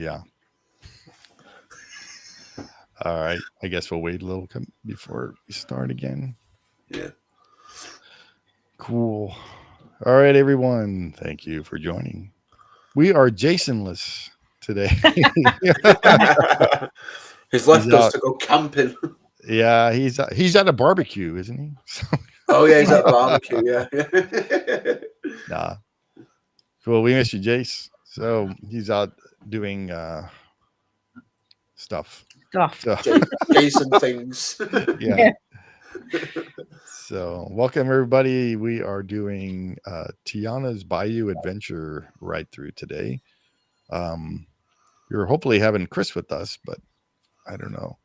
Yeah. All right. I guess we'll wait a little before we start again. Yeah. Cool. All right, everyone. Thank you for joining. We are Jasonless today. He's He's left us out. to go camping. Yeah, he's at a barbecue, isn't he? Oh yeah, he's at a barbecue. Yeah. Nah. Cool. We miss you, Jace. So he's out doing stuff. So Jason things. yeah. So welcome everybody. We are doing Tiana's Bayou Adventure Ride-Thru today. We're hopefully having Chris with us, but I don't know.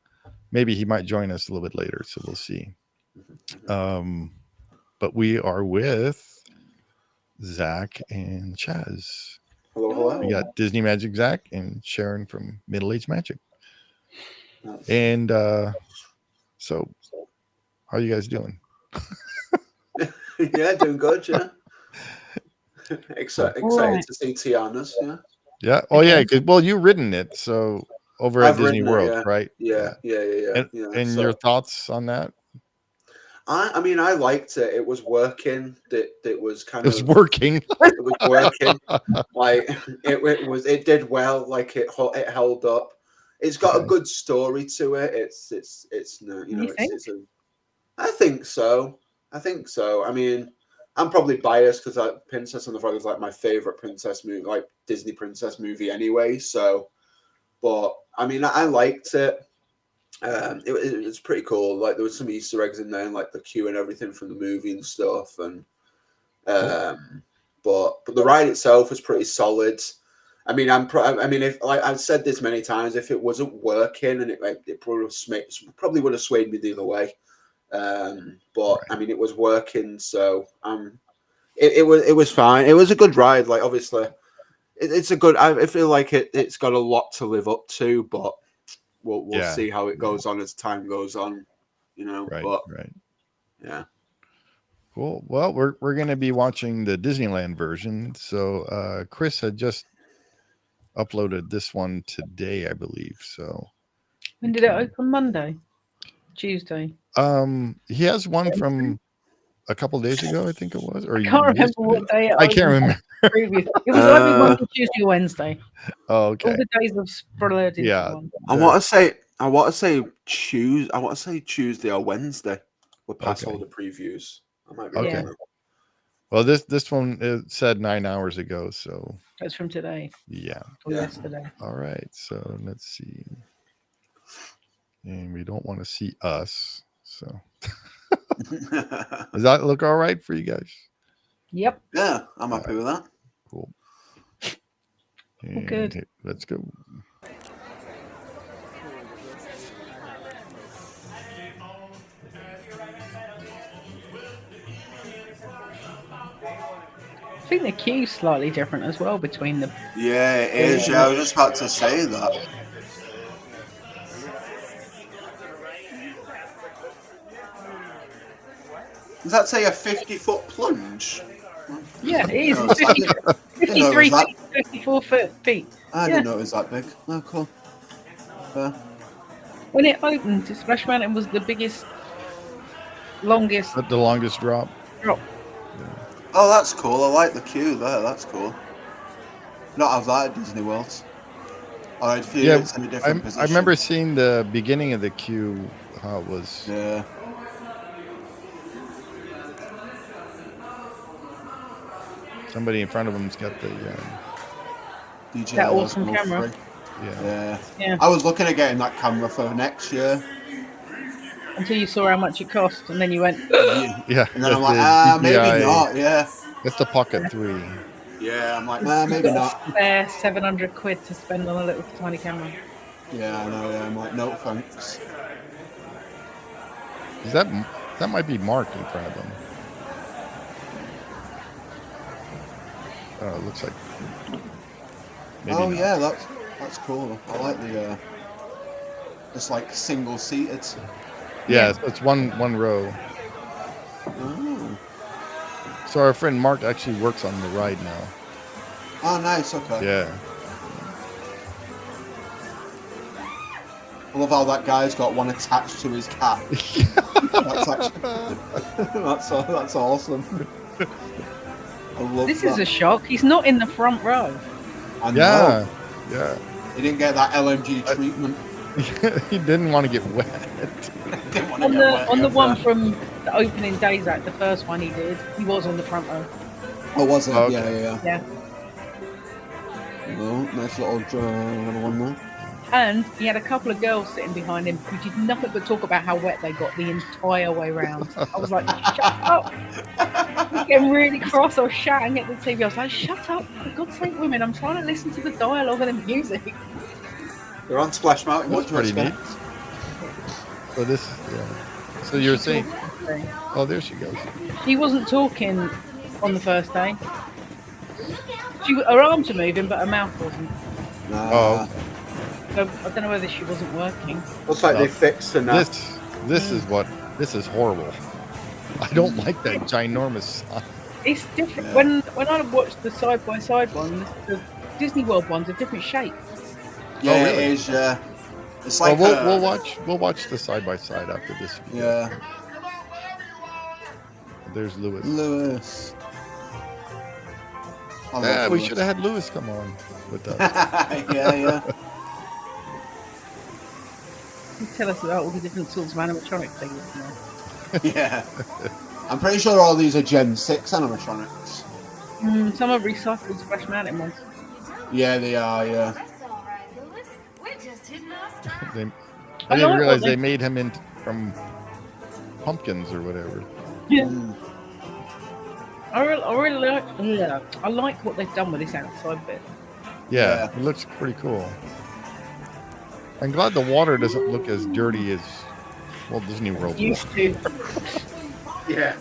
Maybe he might join us a little bit later, so we'll see. But we are with Zack and Shazz. Hello. We got Disney Magic Zack and Sharon from Middle Age Magic. Nice. And so, how are you guys doing? Yeah, doing good. Yeah. Excited to see Tiana's. Yeah. Yeah. Oh yeah. Well, you've ridden it, so over at I've Disney ridden World, it, right? Yeah. And So, your thoughts on that? I mean, I liked it. It was working. It was kind It was of working. It was working. Like it did well. Like it held up. It's got a good story to it. It's no, you know, it's a. I think so. I mean, I'm probably biased because Princess and the Frog is like my favorite princess movie, like Disney princess movie anyway. So, but I mean, I liked it. It was pretty cool. Like there was some Easter eggs in there, and like the queue and everything from the movie and stuff. And but the ride itself was pretty solid. I mean, I mean, if like I've said this many times, if it wasn't working, and it probably would have swayed me the other way. But I mean, it was working, so it was fine. It was a good ride. Like obviously, it's a good. I feel like it's got a lot to live up to, but we'll see how it goes on as time goes on. You know, right. Yeah. Cool. Well, we're going to be watching the Disneyland version. So Chris had just uploaded this one today, I believe. So when did it open? Monday, Tuesday. He has one from a couple days ago, I think it was. Or I can't remember what day. I can't remember. Previous. It was either Monday, Tuesday, or Wednesday. Oh, okay. All the days have spread into one. I want to say Tuesday or Wednesday. We'll pass all the previews. I might be wrong. Well, this one it said 9 hours ago, so that's from today. Yeah. Or yesterday. All right, so let's see. And we don't want to see us, so does that look all right for you guys? Yep. Yeah, I'm happy with that. Cool. Good. Let's go. I think the queue's slightly different as well between the. Yeah, it is. Yeah, I was just about to say that. Does that say a 50-foot plunge? Yeah, it is. 53 feet, 54 feet. I didn't know it was that big. Oh, cool. When it opened, Splash Mountain was the biggest, longest. The longest drop. Oh, that's cool. I like the queue there. That's cool. Not have that at Disney World. I feel it's in a different position. I remember seeing the beginning of the queue, how it was. Yeah. Somebody in front of him's got the DJ. That awesome camera. Yeah. I was looking at getting that camera for next year. Until you saw how much it cost, and then you went. Yeah. And then I'm like, maybe not. Yeah. It's the Pocket 3. Yeah, I'm like, maybe not. Spare 700 quid to spend on a little tiny camera. Yeah, I know. Yeah, I'm like, no thanks. That might be Mark in front of him. Oh, it looks like. Yeah, that's cool. I like the it's like single seated. Yeah, it's one row. Oh. So our friend Mark actually works on the ride now. Oh, nice. Okay. Yeah. I love how that guy's got one attached to his cat. That's actually that's awesome. I love This that. is a shock. He's not in the front row. I know. Yeah. He didn't get that LMG treatment. He didn't want to get wet. Didn't want to On get the wet on the after one that. from the opening day, Zack, the first one he did, he was on the front row. Oh, was it? Oh, okay. Yeah. Oh, nice little one there. And he had a couple of girls sitting behind him who did nothing but talk about how wet they got the entire way round. I was like, shut up. I was getting really cross. I was shouting at the TV. I was like, shut up. For God's sake, women, I'm trying to listen to the dialogue and the music. You're on Splash Mountain. That's What do you pretty expect? neat. So this, yeah. So you're saying, oh, there she goes. She wasn't talking on the first day. Her arms were moving, but her mouth wasn't. Oh, So I don't know whether she wasn't working. Looks like they fixed the nap. this is horrible. I don't like that ginormous sign. It's different. Yeah. When I watched the side by side ones, the Disney World ones are different shapes. Yeah, really? it is. It's like Well, we'll watch the side by side after this. Yeah. There's Lewis. Lewis. I love Yeah, we Lewis. should have had Lewis come on with us. yeah. You tell us about all the different sorts of animatronics they use now. Yeah. I'm pretty sure all these are Gen 6 animatronics. Some are recycled Splash Mountain ones. Yeah, they are, yeah. That's all right, Lewis. We're just hitting our stride. I I didn't like realize what they made him in from pumpkins or whatever. Yeah. Mm. I like what they've done with this outside bit. Yeah, Yeah. it looks pretty cool. I'm glad the water doesn't look as dirty as Walt Disney World. Used to. Yeah.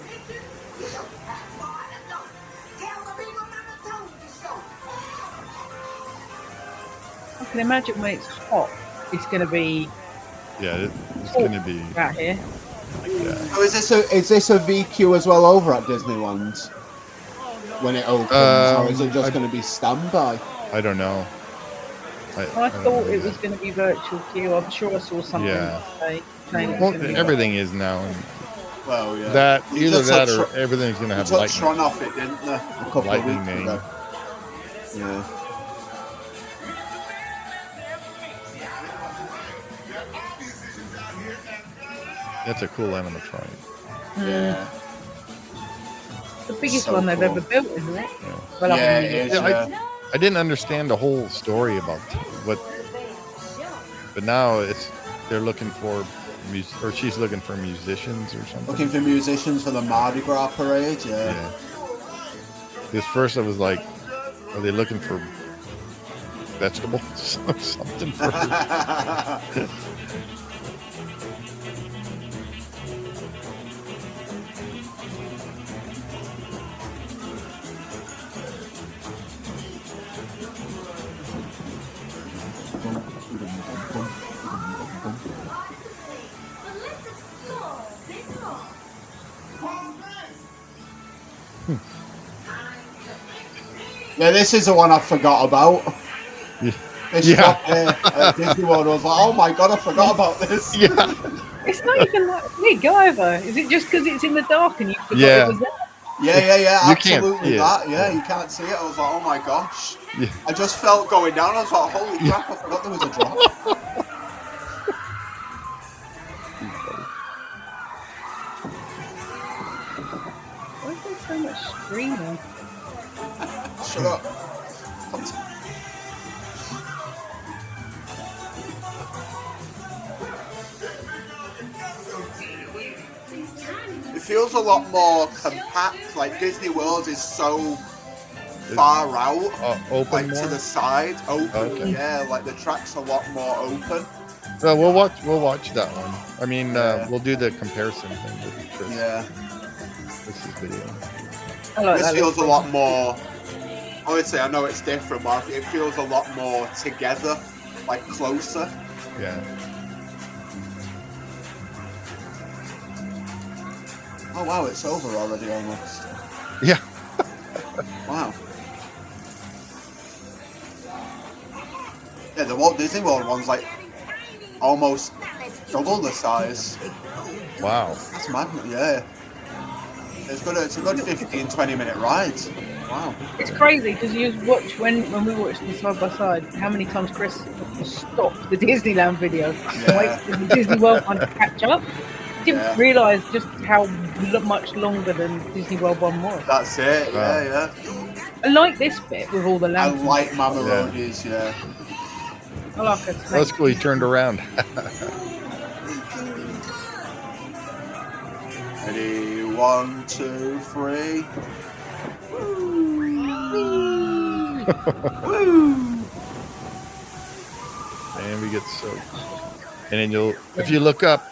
I can imagine when it's hot, it's going to be Yeah, it's going to be. out here. Yeah. So is this a VQ as well over at Disneyland when it opens, or is it just going to be standby? I don't know. I don't thought know it that. was going to be virtual queue. I'm sure I saw something Yeah. saying it was Well, going to be everything is now. And Well, yeah. that You either just that took or everything's going to have Took lightning. Tron off it, didn't they? A couple Lightning of weeks name. ago. Yeah. That's a cool animatronic. Yeah. the biggest So one they've cool. ever built, isn't it? Yeah. Well, I Yeah, mean, it is, Yeah, I didn't understand the whole story about what, but now they're looking for or she's looking for musicians or something. Looking for musicians for the Mardi Gras parade, yeah. Yeah. Because first I was like, are they looking for vegetables or something? Yeah, this is the one I forgot about. Yeah. This Yeah. shop here at Disney World, I was like, oh my god, I forgot about this. Yeah. it's not even like big either. Is it just because it's in the dark and you forgot Yeah. it was there? Yeah, You can't absolutely see it. that. Yeah, you can't see it. I was like, oh my gosh. Yeah. I just felt going down. I was like, holy crap, I forgot there was a drop. Why is there so much screaming? Shut up. It feels a lot more compact. Like Disney World is so far out, Open like more. to the side, open. Okay. Yeah, like the track's a lot more open. So we'll watch that one. I mean, Yeah. we'll do the comparison thing with Chris. Yeah, This is video. I like this that feels a little lot more. Obviously, I know it's different, but it feels a lot more together, like closer. Yeah. Oh wow, it's over already almost. Yeah. Wow. Yeah, the Walt Disney World one's like almost double the size. Wow. That's mad. Yeah. It's a good 15, 20-minute ride. Wow. It's crazy because you watch when we watched them side by side, how many times Chris stopped the Disneyland video and wait for the Disney World one to catch up. Didn't realise just how much longer than Disney World one was. That's it. Wow. Yeah. I like this bit with all the I lanterns. like Mama Roadies. Yeah. I like it. That's cool. He turned around. Ready? 1, 2, 3. Woo! And we get soaked. And then if you look up,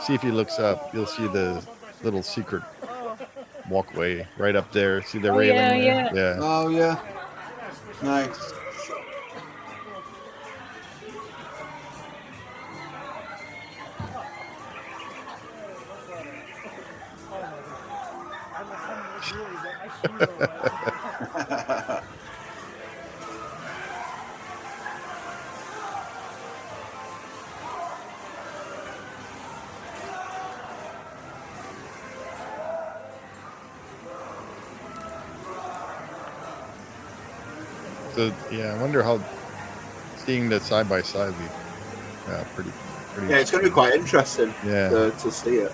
see if he looks up, you'll see the little secret walkway right up there. See the railing there? Yeah. Oh, yeah. Nice. So yeah, I wonder how seeing the side by side be pretty. Yeah, it's going to be quite interesting. Yeah. To see it.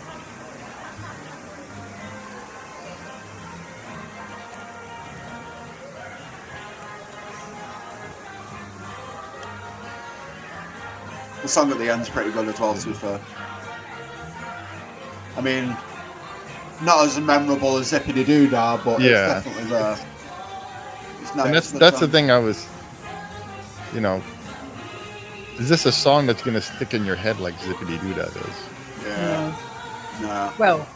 The song at the end's pretty good as well, to be fair. I mean, not as memorable as Zippity Doo-Dah, but it's definitely there. It's nice. And that's the thing I was, is this a song that's going to stick in your head like Zippity Doo-Dah does? Yeah. No. Well,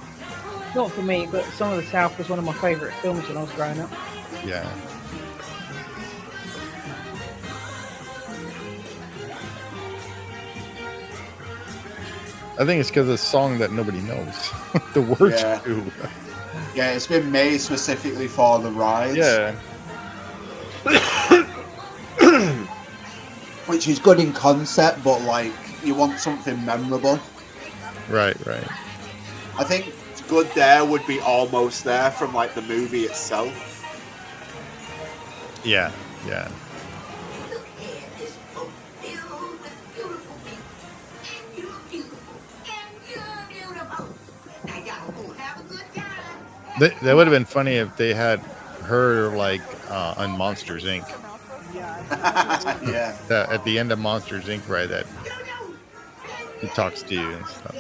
not for me, but Song of the South was one of my favourite films when I was growing up. Yeah. I think it's because it's a song that nobody knows the words to. Yeah, it's been made specifically for the rides. Yeah. Which is good in concept, but like you want something memorable. Right. I think good there would be Almost There from like the movie itself. Yeah. That would have been funny if they had her like on Monsters Inc. Yeah. At the end of Monsters Inc. Right, that he talks to you and stuff.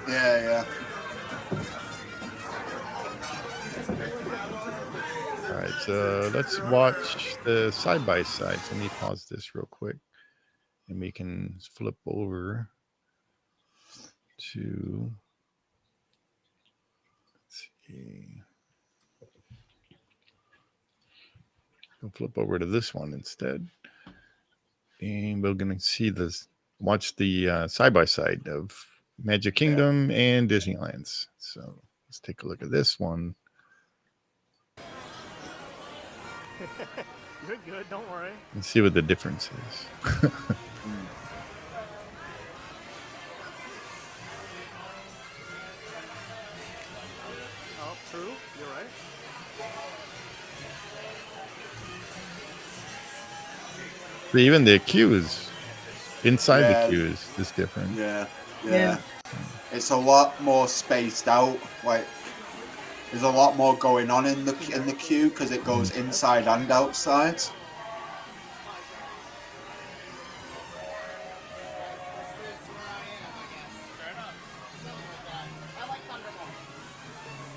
Yeah. All right, so let's watch the side by side. Let me pause this real quick, and we can flip over to. Let's see. We'll flip over to this one instead, and we're going to watch the side by side of Magic Kingdom and Disneyland's. So let's take a look at this one. You're good, don't worry. And see what the difference is. Oh, true. You're right. So even the queues inside the queues is different. Yeah. It's a lot more spaced out. Like there's a lot more going on in the queue because it goes inside and outside.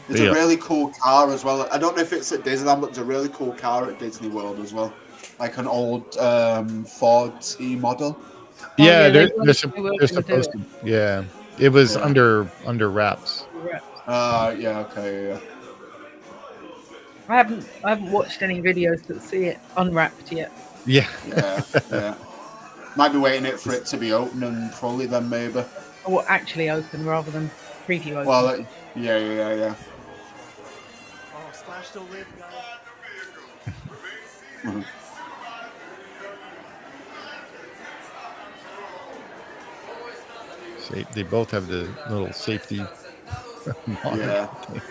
There's a really cool car as well. I don't know if it's at Disneyland, but there's a really cool car at Disney World as well. Like an old Ford T model. Yeah, they're supposed to. Yeah, it was under wraps. Yeah, okay, yeah. I haven't watched any videos that see it unwrapped yet. Yeah. Yeah. Might be waiting for it to be open and fully then maybe. Or actually open rather than preview open. Well, yeah. Oh, Slash still live, guys. They both have the little safety monitor. Yeah. thing.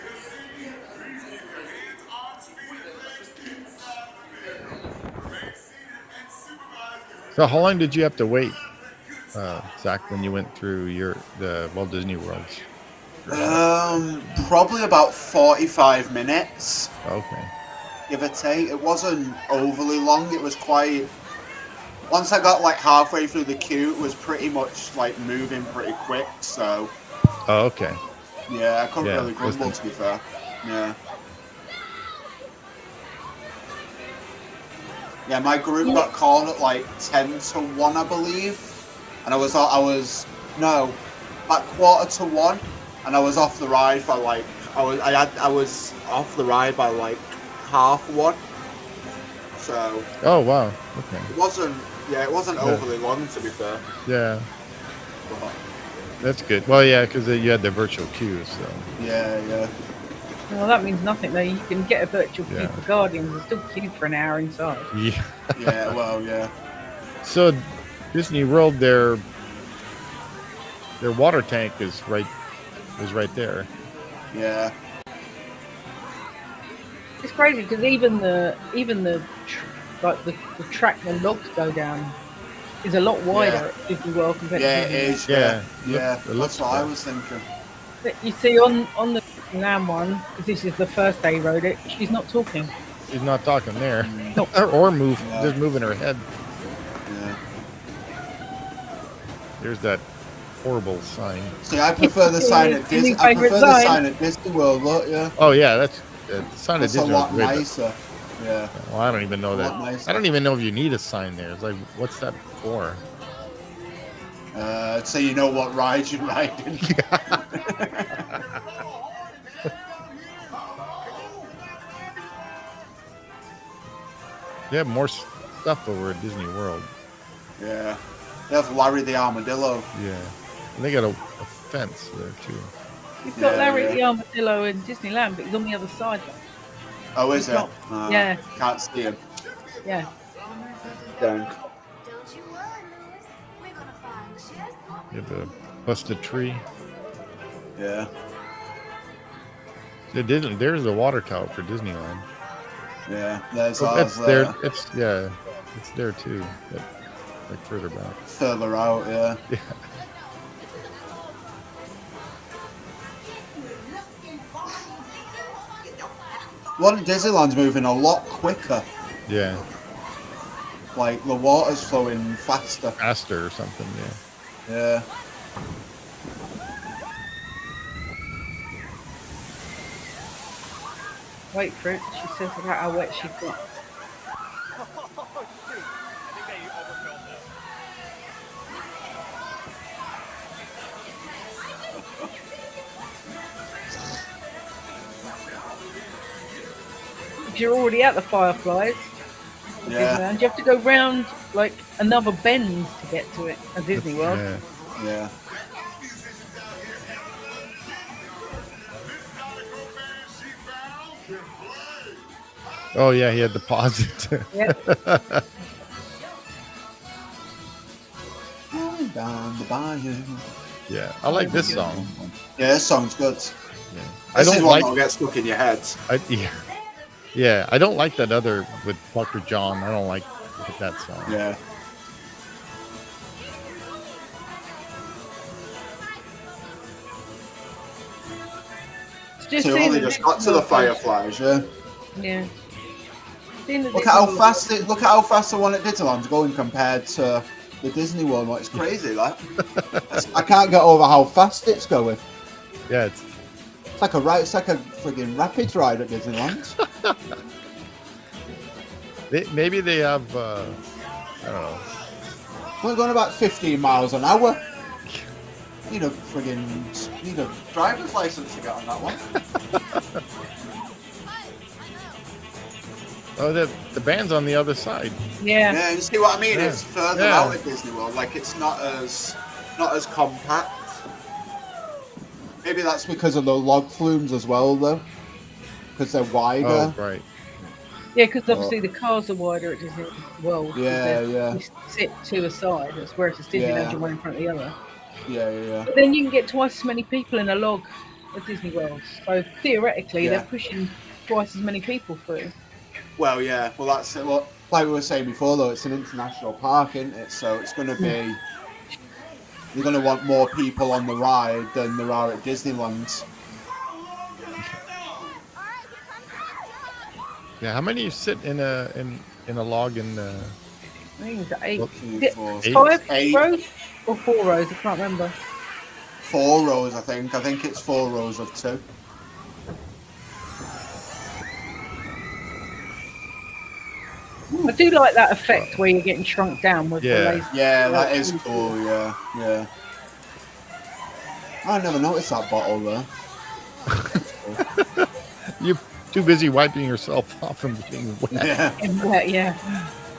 So how long did you have to wait, Zach, when you went through the Walt Disney Worlds? Probably about 45 minutes, Okay. give or take. It wasn't overly long. It was quite. Once I got like halfway through the queue, it was pretty much like moving pretty quick. So Oh, okay. yeah, I couldn't Yeah, really grumble, listen. to be fair. Yeah. Yeah, my group got called at like 10-1, I believe, and I was no, at 1:45, and I was off the ride by like I was off the ride by like 1:30. So Oh, wow. Okay. it wasn't overly long, to be fair. Yeah, But, that's good. Well, yeah, because you had the virtual queue, so. yeah. Well, that means nothing though. You can get a virtual queue Yeah. for Guardians and still queue for an hour inside. Yeah. Yeah, well, yeah. So Disney World, their water tank is right there. Yeah. It's crazy because even the track the logs go down is a lot wider at Disney World compared Yeah, to it Disney. is. Yeah. Yeah. It looks That's what I good. was thinking. But you see on the Disneyland one, because this is the first day he rode it, she's not talking. She's not talking there. No. or move, Yeah. just moving her head. Yeah. There's that horrible sign. See, I prefer the sign at Any Disney. I favourite prefer the sign? sign at Disney World. Look, yeah. Oh yeah, that's the sign It's of a Disney. lot was way better. nicer. Yeah. Well, I don't even know A that. lot nicer. I don't even know if you need a sign there. It's like, what's that for? So you know what ride you're riding. They have more stuff over at Disney World. Yeah. They have Larry the Armadillo. Yeah, and they got a fence there too. You've got Yeah, Larry yeah. the Armadillo in Disneyland, but he's on the other side. Oh, is He's it? not- yeah. Can't see him. Yeah. Don't. Don't you worry, miss. We're gonna find just You have a busted tree. Yeah. There's the water tower for Disneyland. Yeah. There's Oh, ours that's there. It's there too, but like further back. further out, yeah. Yeah. One Disneyland's moving a lot quicker. Yeah, Like the water's flowing faster. faster or something. Yeah. Yeah. Wait for it. She says about how wet she's got. Oh, shoot. I think they overfilled this. If you're already at the Fireflies, Yeah. Disneyland, you have to go round like another bend to get to it at Disney World. Yeah. Yeah. Oh yeah, he had to pause it. Yep. Going down the bayou. Yeah, I like this song. Yeah, this song's good. Yeah. I This is don't one like. that'll get stuck in your head. Yeah, I don't like that other with Dr. John. I don't like that song. Yeah. It's just So you've seeing only the just got to Disney the World Fireflies, yeah. Yeah. Seeing the Look at how Disney fast the one at Disneyland's going compared to the Disney World one. It's crazy, that. I can't get over how fast it's going. Yeah, it's It's like a friggin' rapids ride at Disneyland. maybe they have. I don't know. We're going about 15 miles an hour. Need a driver's license to get on that one. Oh, the band's on the other side. Yeah. Yeah, you see what I mean? Yeah. It's further Yeah. out at Disney World. Like it's not as compact. Maybe that's because of the log flumes as well, though. Because they're wider. Oh, right. Yeah, because obviously the cars are wider at Disney World. 'cause Yeah, they yeah. sit to a side, whereas it's Disneyland, Yeah. you're one in front of the other. Yeah. But then you can get twice as many people in a log at Disney World. So theoretically, Yeah. they're pushing twice as many people through. Well, yeah. Well, that's it. Well, like we were saying before, though, it's an international park, isn't it? So it's going to be. You're going to want more people on the ride than there are at Disneyland. Yeah, how many sit in a log in I think it's 8. Well, Is it 8? 5 rows or 4 rows? I can't remember. 4 rows, I think. I think it's 4 rows of 2. I do like that effect where you're getting shrunk down with the laser. Yeah, that is cool. Yeah. I never noticed that bottle there. You're too busy wiping yourself off from being wet. Yeah.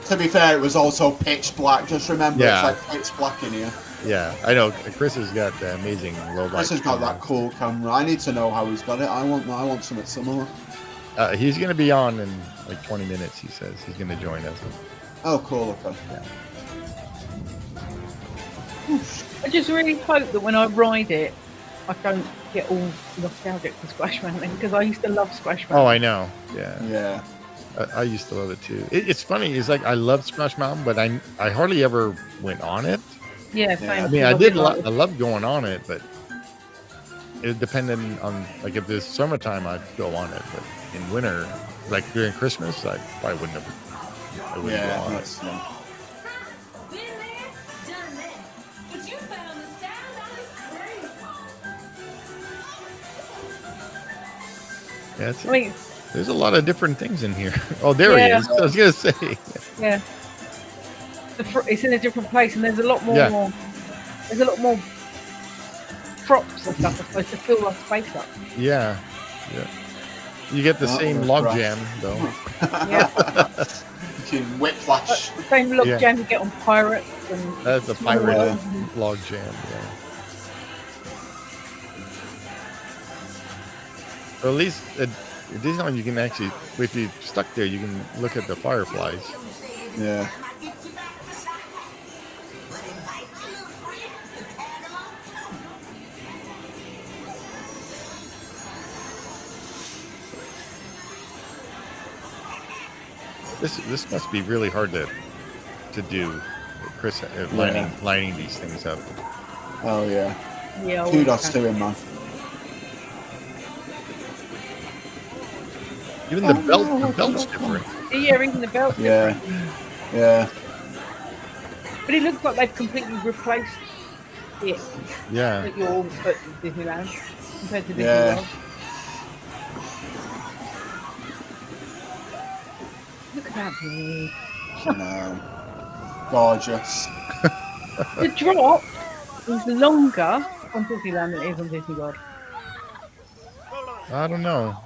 To be fair, it was also pitch black. Just remember, Yeah. it's like pitch black in here. Yeah, I know. Chris has got the amazing low light. Chris has got that cool camera. I need to know how he's got it. I want something similar. He's going to be on in like 20 minutes, he says. He's going to join us. Oh, cool. Okay. Yeah. I just really hope that when I ride it, I don't get all nostalgic for Splash Mountain because I used to love Splash Mountain. Oh, I know. Yeah. Yeah. I used to love it too. It's funny. It's like I love Splash Mountain, but I hardly ever went on it. Yeah, same. I mean, I love going on it, but it depended on like if it's summertime, I'd go on it, but in winter, like during Christmas, I probably wouldn't have. I wouldn't go on it. Been there, done that. But you found the sound that is crazy. Yeah, I mean, there's a lot of different things in here. Oh, there he is. I was gonna say. Yeah. It's in a different place, and there's a lot more. Yeah. There's a lot more props and stuff supposed to fill our space up. Yeah. You get the same log jam though. Yeah. Whiplash. The same log jam you get on Pirates. And That's a pirate log jam. Yeah. But at least at Disneyland, you can actually, if you're stuck there, you can look at the fireflies. Yeah. This must be really hard to do, Chris, lining these things up. Oh yeah. Yeah. Kudos to him, man. Even the belt's different. Yeah, even the belt. Yeah. But it looks like they've completely replaced it. Yeah. That you're at Disneyland compared to Disney Yeah. World. Look at that view. No. Gorgeous. The drop is longer on Disneyland than it is on Disney World. I don't know.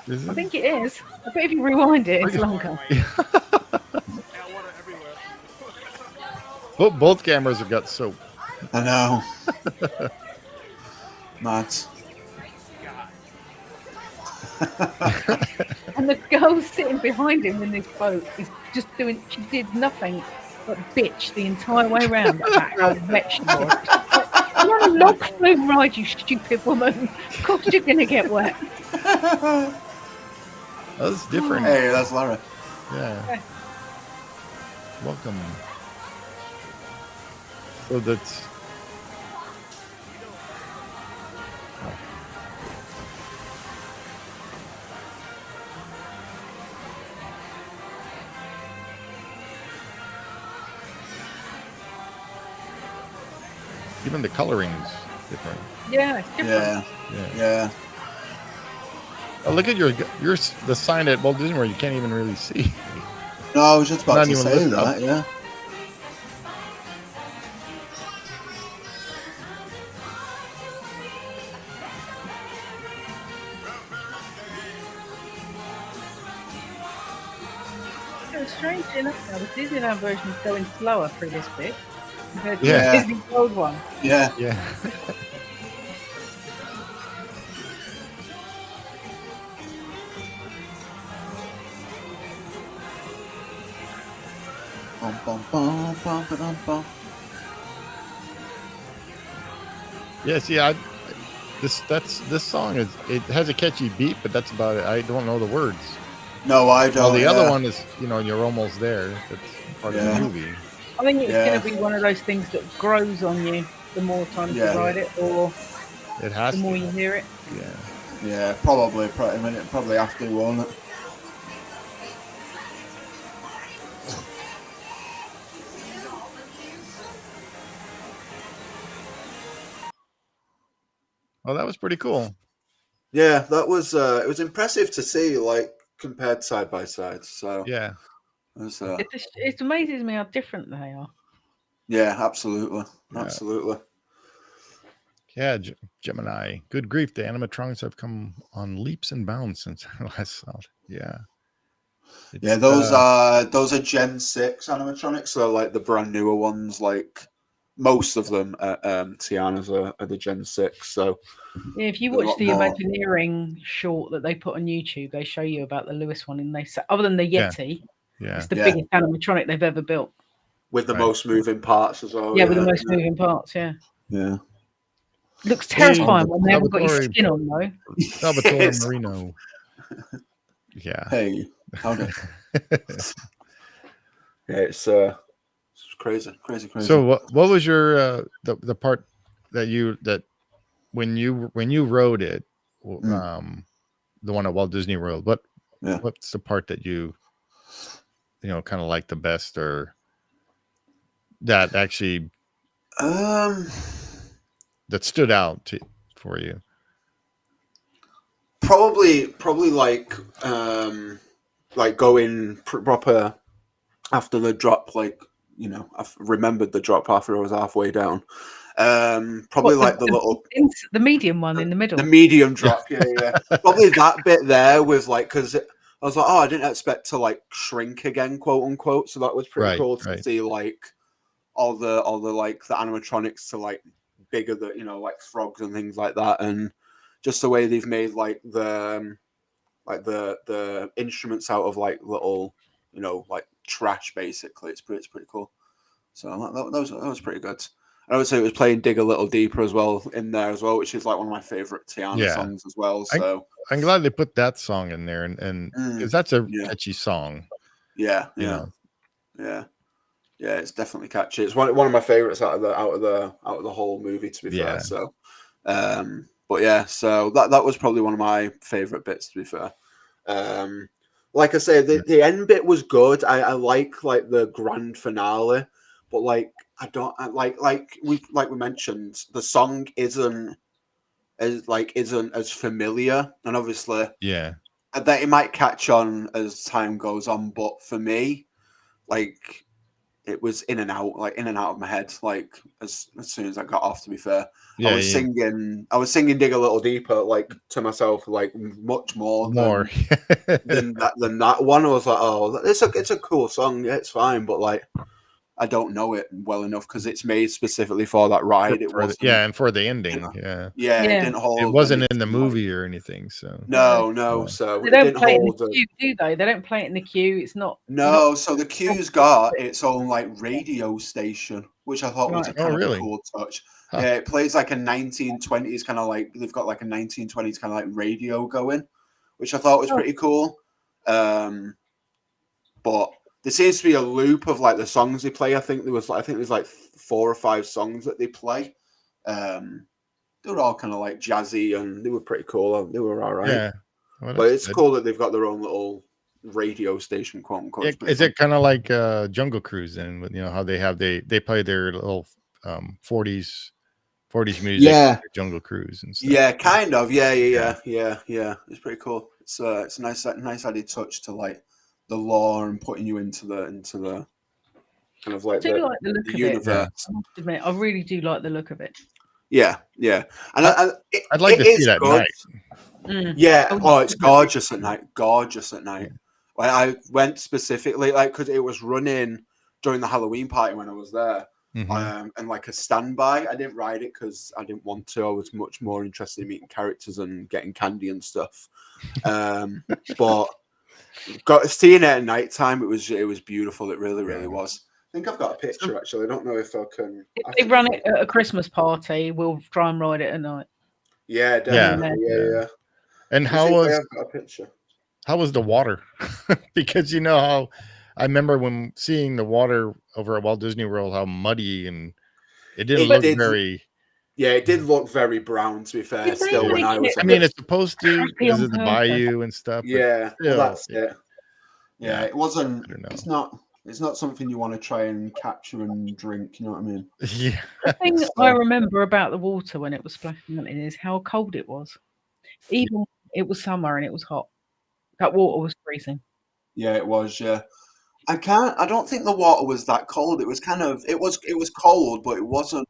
Is I it? think it is. I bet if you rewind it, it's longer. Both cameras have got soap. I know. Mad. And the girl sitting behind him in this boat is just doing, she did nothing but bitch the entire way around about how wet she was. You're on a log flume ride, you stupid woman. Of course you're going to get wet. That's different. Hey, that's Lara. Yeah. Welcome. So that's. Even the coloring's different. Yeah, it's different. Yeah. Oh, look at the sign at Walt Disney World. You can't even really see. No, I was just about Not to even say lift that. up. Yeah. So strange enough now, the Disneyland version is going slower through this bit compared to Yeah. the Disney World one. Yeah. Yeah. Bum, bum, bum, bum, bum, bum. Yeah, see, this song it has a catchy beat, but that's about it. I don't know the words. No, I don't. Well, the other yeah. one is, you're almost there. That's part of Yeah. the movie. I think it's Yeah. going to be one of those things that grows on you the more times Yeah. you ride it, or It has the more to. you hear it. Yeah. Yeah, probably. I mean, it probably have to, won't it? Oh, that was pretty cool. Yeah, that was. It was impressive to see, like, compared side by side. So Yeah. it was, It amazes me how different they are. yeah, absolutely, Yeah. absolutely. Yeah, Gemini. Good grief, the animatronics have come on leaps and bounds since I last saw it. Yeah. Yeah, those are Gen 6 animatronics. So like the brand newer ones, like most of them Tiana's are the Gen 6. So Yeah, if you a watch lot the more. Imagineering short that they put on YouTube, they show you about the Lewis one, and they say, other than the Yeah. Yeti, Yeah. it's the Yeah. biggest animatronic they've ever built. With the Right. most moving parts as well. Yeah, with the most moving parts. Yeah, Yeah. looks terrifying when they haven't got his Salvatore- skin on though. Salvatore Yes. Marino. Yeah. Hey, howdy. Yeah, it's crazy. So what was your the part that when you rode it, the one at Walt Disney World, what's the part that you kind of like the best, or that actually that stood out for you? Probably like going proper after the drop, like, I've remembered the drop after I was halfway down. Probably What, like the little the medium one in the middle. the medium drop, yeah. Probably that bit there with like, because I was like, oh, I didn't expect to like shrink again, quote unquote. So that was pretty cool to see, like all the like the animatronics to like bigger, like frogs and things like that, and just the way they've made like the instruments out of like little, like trash basically. It's pretty cool. So that was pretty good. I would say it was playing "Dig a Little Deeper" as well in there as well, which is like one of my favorite Tiana songs as well. So I'm glad they put that song in there, and because that's a catchy song. Yeah, it's definitely catchy. It's one of my favorites out of the whole movie, to be fair. So, but yeah, so that was probably one of my favorite bits, to be fair. Like I say, the end bit was good. I like the grand finale, but like I don't like we mentioned, the song isn't as familiar, and obviously that it might catch on as time goes on, but for me, like, it was in and out of my head, like as soon as I got off, to be fair. I was singing "Dig a Little Deeper" like to myself, like much more than that one. I was like, oh, it's a cool song, yeah, it's fine, but like I don't know it well enough because it's made specifically for that ride. It wasn't, and for the ending, it didn't hold. It wasn't in the movie or anything, so no. So They it don't didn't play it in hold. the queue, do they? They don't play it in the queue. It's not. No, so the queue's got its own like radio station, which I thought was a kind of a cool touch. Huh. Yeah, it plays like a 1920s kind of like, they've got like a 1920s kind of like radio going, which I thought was pretty cool. But there seems to be a loop of like the songs they play. I think there's like 4 or 5 songs that they play. They were all kind of like jazzy, and they were pretty cool. They were all right. Yeah, well, but it's cool that they've got their own little radio station, quote unquote. Is it kind of like Jungle Cruise, and how they play their little 40s music, Jungle Cruise and stuff? Yeah, kind of. Yeah. It's pretty cool. It's a nice added touch to like the lore and putting you into the kind of like the universe. I must admit, I really do like the look of it. Yeah, and I'd like to see that at night. Yeah, it's gorgeous at night. I went specifically because it was running during the Halloween party when I was there, and like a standby. I didn't ride it because I didn't want to. I was much more interested in meeting characters and getting candy and stuff. But seeing it at night time, it was beautiful. It really was. think I've got a picture actually. I don't know if I can. If I they think run I've it got- at a Christmas party, we'll try and ride it at night. Yeah, definitely. Yeah. And Let me see if I have got a picture. how was the water? Because you know how I remember when seeing the water over at Walt Disney World, how muddy and it didn't look very. Yeah, it did look very brown. To be fair, Did they still when make I was. it I mean, it's supposed to crappy because on of the purpose? Bayou and stuff. But Yeah, still, well, that's it. Yeah, yeah, it wasn't. I don't know. It's not something you want to try and capture and drink. You know what I mean? Yeah. The thing So- I remember about the water when it was splashing on it is how cold it was. Even when it was summer and it was hot. That water was freezing. Yeah, it was. Yeah, I don't think the water was that cold. It was kind of. It was cold, but it wasn't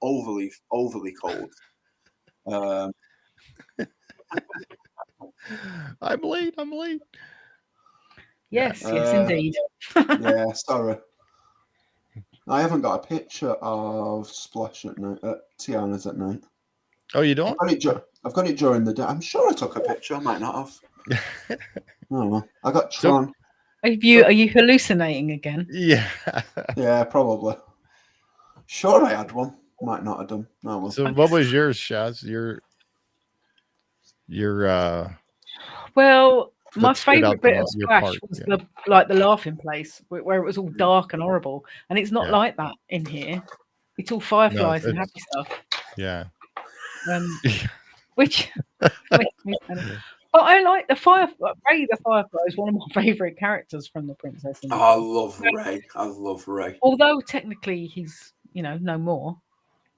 overly cold. I'm late. Yes, Yeah. yes, indeed. Yeah, sorry. I haven't got a picture of Splash at night. Tiana's at night. Oh, you don't? I've got it during the day. I'm sure I took a picture. I might not have. Oh well. I got So- Tron. Are you hallucinating again? Yeah. Yeah, probably. Sure, I had one. Might not have done. No, well. So what was yours, Shaz? Your Well, my That stood out favourite the bit of your Splash part, was yeah. the laughing place where it was all dark and horrible, and it's not Yeah. like that in here. It's all fireflies and happy stuff. yeah. Which makes me funny. But I like the Firefly. Ray the Firefly is one of my favourite characters from the Princess. And the Oh, I Frog. love Ray. I love Ray. Although technically he's no more.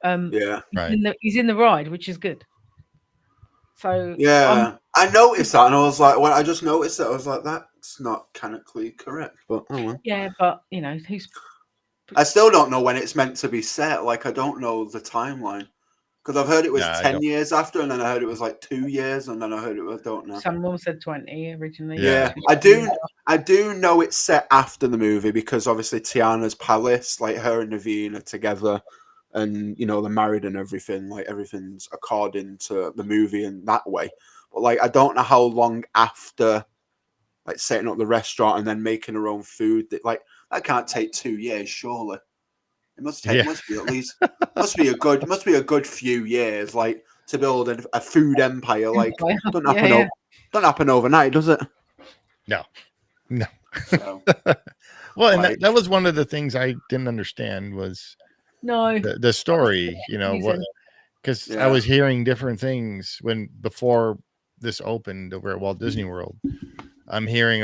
Yeah. Right. He's in the ride, which is good. So Yeah. I noticed that and I was like, when I just noticed it, I was like, that's not canonically correct. But oh well. yeah, but who's I still don't know when it's meant to be set. Like, I don't know the timeline. Because I've heard it was Yeah, I 10 don't- years after, and then I heard it was like 2 years, and then I heard it was, I don't know. someone said 20 originally. Yeah, I do know it's set after the movie because obviously Tiana's palace, like her and Naveen are together, and they're married and everything. Like everything's according to the movie in that way. But like, I don't know how long after, like setting up the restaurant and then making her own food. That can't take 2 years, surely. It must take. Yeah. Must be at least. Must be a good few years, like to build a food empire. Like don't happen overnight, does it? No. So, Well, and Like- that was one of the things I didn't understand was No. the story. What? Because Yeah. I was hearing different things before this opened over at Walt Disney World. I'm hearing,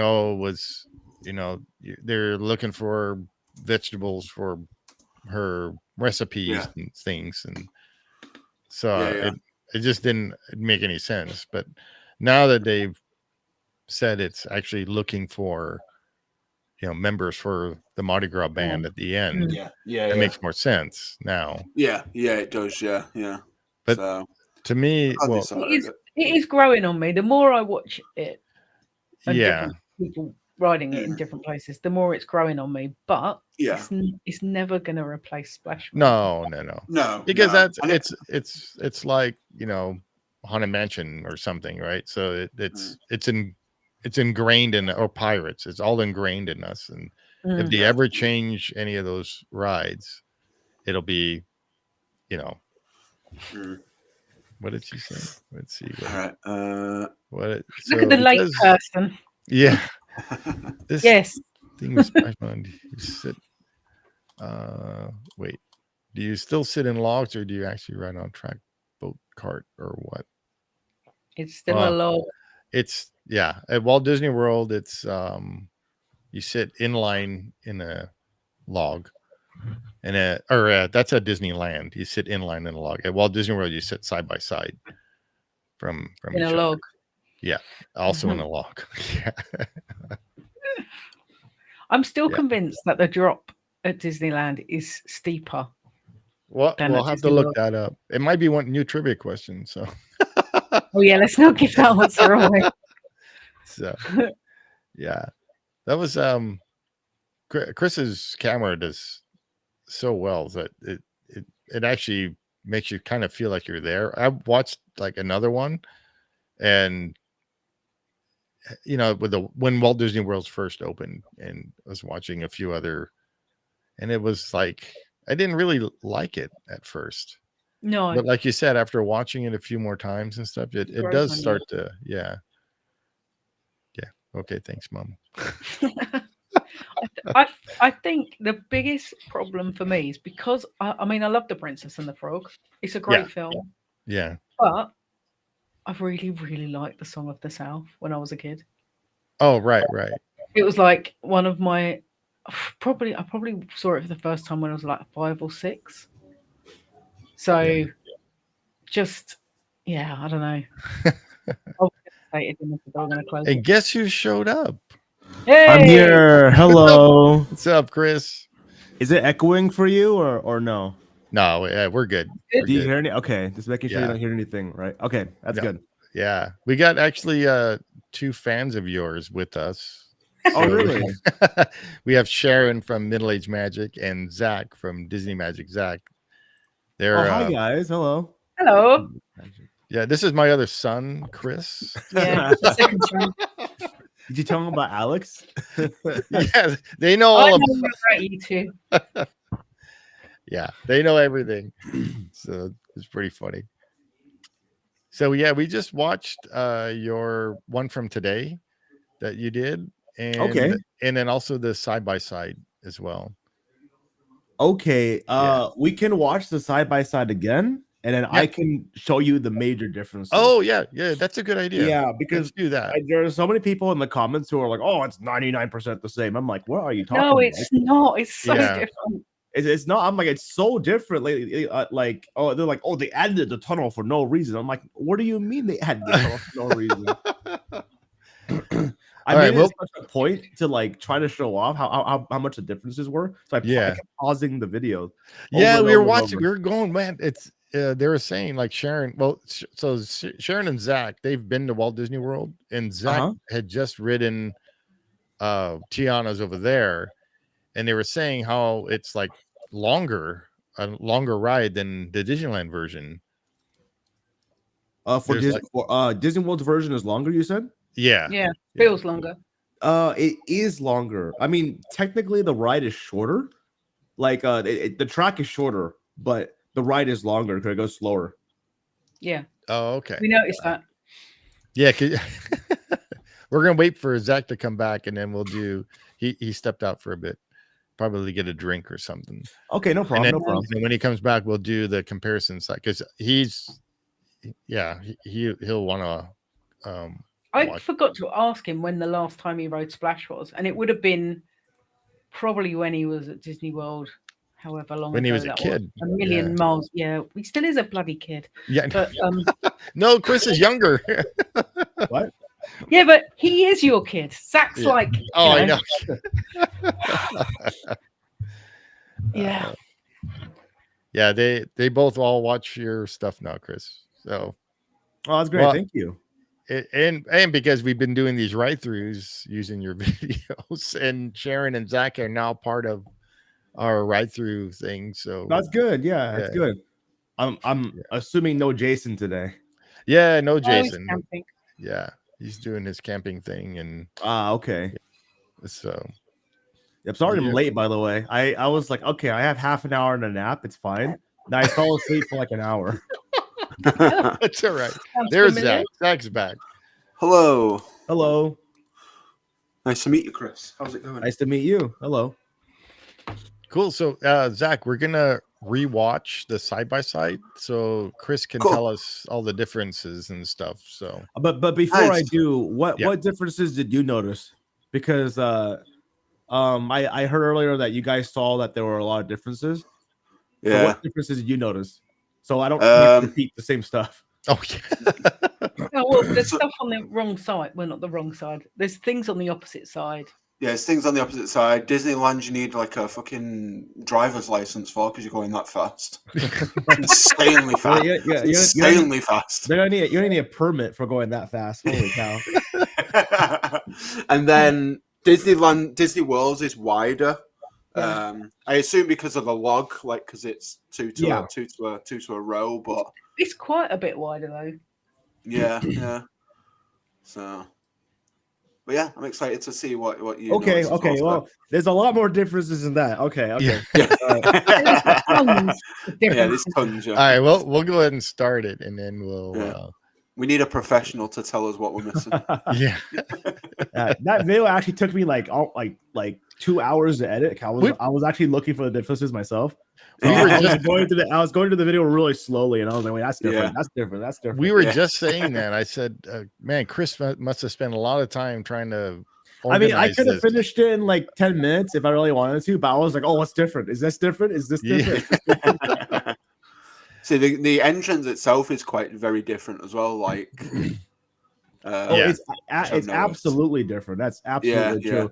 they're looking for vegetables for her recipes Yeah. and things, and so Yeah. it just didn't make any sense. But now that they've said it's actually looking for members for the Mardi Gras band at the end, yeah, it makes more sense now. yeah, it does, yeah. But so, to me, I'll be well, sorry. It is growing on me. The more I watch it, and yeah, different people riding it in different places, the more it's growing on me. But Yeah. it's never going to replace Splash. no, because no. that's it's like Haunted Mansion or something, right? So it's ingrained in or Pirates. It's all ingrained in us, and if they ever change any of those rides, it'll be, what did she say? Let's see. All right. Look at the late person. Yeah. This Yes. thing was you sit. Wait. Do you still sit in logs, or do you actually ride on track, boat, cart, or what? It's still a log. It's at Walt Disney World. It's you sit in line in a log, and that's at Disneyland. You sit in line in a log. At Walt Disney World, you sit side by side from In each a other. log. Yeah, also in a log. Yeah. I'm still convinced that the drop at Disneyland is steeper. Well, Then we'll at have to Disney look World. that up. It might be one new trivia question. So, Oh yeah, let's not give that answer away. so yeah, that was Chris's camera does so well that it actually makes you kind of feel like you're there. I watched like another one, and with when Walt Disney World's first opened, and I was watching a few other and it was like I didn't really like it at first. No, But like you said, after watching it a few more times and stuff, it grows does on you. start to, yeah. Okay, thanks, Mom. I think the biggest problem for me is because I mean I love The Princess and the Frog. It's a great film, Yeah. but I really really liked the Song of the South when I was a kid. Oh, right. It was like one of my I probably saw it for the first time when I was like 5 or 6. So just yeah, I don't know. I was devastated when they were going to close And it. guess who showed up? Hey, I'm here. Hello. What's up, Chris? Is it echoing for you or no? No, yeah, we're good. Good. We're Do you good. hear any? Okay, just making sure Yeah. you don't hear anything, right? Okay, that's No. good. Yeah, we got actually 2 fans of yours with us. Oh, So really? we have Sharon from Middle Age Magic and Zack from Disney Magic. Zack, they're Oh, hi guys. Hello. Hello. yeah. This is my other son, Chris. Yeah, the second one. Did you tell them about Alex? Yeah, they know I all. know about you too. Yeah, they know everything. So it's pretty funny. So yeah, we just watched your one from today that you did, and Okay. and then also the side by side as well. Okay. Yeah. We can watch the side by side again, and then I Yeah. can show you the major differences. Oh yeah, that's a good idea. yeah, because Let's do that. there are so many people in the comments who are like, "Oh, it's 99% the same." I'm like, "What are you talking No, about?" it's not. It's so Yeah. different. It's not. I'm like, it's so different. Like, oh, they're like, oh, they added the tunnel for no reason. I'm like, what do you mean they added the tunnel for no reason? I All right, made well- it such a point to like try to show off how much the differences were. So I kept pausing the video. Yeah, over we and were over and watching. over. We were going, man. It's they were saying like Sharon. Well, so Sharon and Zack, they've been to Walt Disney World, and Zack had just ridden Tiana's over there, and they were saying how it's like a longer ride than the Disneyland version. For Disney World's version is longer. You said? Yeah. Yeah, feels longer. It is longer. I mean, technically, the ride is shorter. Like, the track is shorter, but the ride is longer because it goes slower. Yeah, Oh, okay. we noticed that. Yeah, we're gonna wait for Zack to come back, and then we'll do. He stepped out for a bit, probably get a drink or something. Okay, no problem. No problem. And when he comes back, we'll do the comparison side because he'll want to. I forgot to ask him when the last time he rode Splash was, and it would have been probably when he was at Disney World, however long When he ago was a that kid. a million miles. Yeah, he still is a bloody kid. Yeah. But No, Chris is younger. What? yeah, but he is your kid. Zack's Yeah. like. Oh, I know. Yeah. Yeah, they both all watch your stuff now, Chris. So, Oh, that's great. Well, Thank you. and because we've been doing these ride-throughs using your videos, and Sharon and Zack are now part of our ride-through thing. So That's good. Yeah, that's Yeah. good. I'm assuming no Jason today. yeah, no Oh, he's Jason. camping. Yeah, he's doing his camping thing, and Ah, okay. so I'm sorry Yeah. I'm late, by the way. I was like, okay, I have half an hour and a nap. It's fine. Now I fell asleep for like an hour. that's all right. Sounds There's familiar. Zack. Zack's back. Hello. Hello. Nice to meet you, Chris. How's it going? Nice to meet you. Hello. Cool. So, Zack, we're gonna rewatch the side by side, so Chris can Cool. tell us all the differences and stuff. So, But before I Nice. do, what Yeah. differences did you notice? Because I heard earlier that you guys saw that there were a lot of differences. So Yeah. what differences did you notice? So I don't need to repeat the same stuff. oh yeah, Oh, well, there's stuff on the wrong side. Well, not the wrong side. There's things on the opposite side. Yeah, it's things on the opposite side. Disneyland, you need like a fucking driver's license for because you're going that fast. Insanely fast. Yeah, Insanely fast. you don't need a permit for going that fast. Holy cow! And then Disney World's is wider. Yeah. I assume because of the log, like because it's two to Yeah. a row. But It's quite a bit wider though. yeah. So But yeah, I'm excited to see what you. Okay, notice as okay. so- Well, there's a lot more differences than that. Okay, okay. Yeah. Tons of yeah, different- there's tons. Yeah. All right, well, we'll go ahead and start it, and then we'll. Yeah. We need a professional to tell us what we're missing. Yeah. That video actually took me like 2 hours to edit. I was actually looking for the differences myself. So We were I just- was going to the video really slowly, and I was like, "Wait, that's different. Yeah. That's different. That's different." We were Yeah. just saying that. I said, man, Chris must have spent a lot of time trying to. I mean, I organize could have this. finished it in like 10 minutes if I really wanted to, but I was like, "Oh, what's different? Is this different? Is this Yeah. different?" See, the entrance itself is quite very different as well. Like, Oh, Yeah. it's noticed. absolutely different. That's absolutely Yeah, true.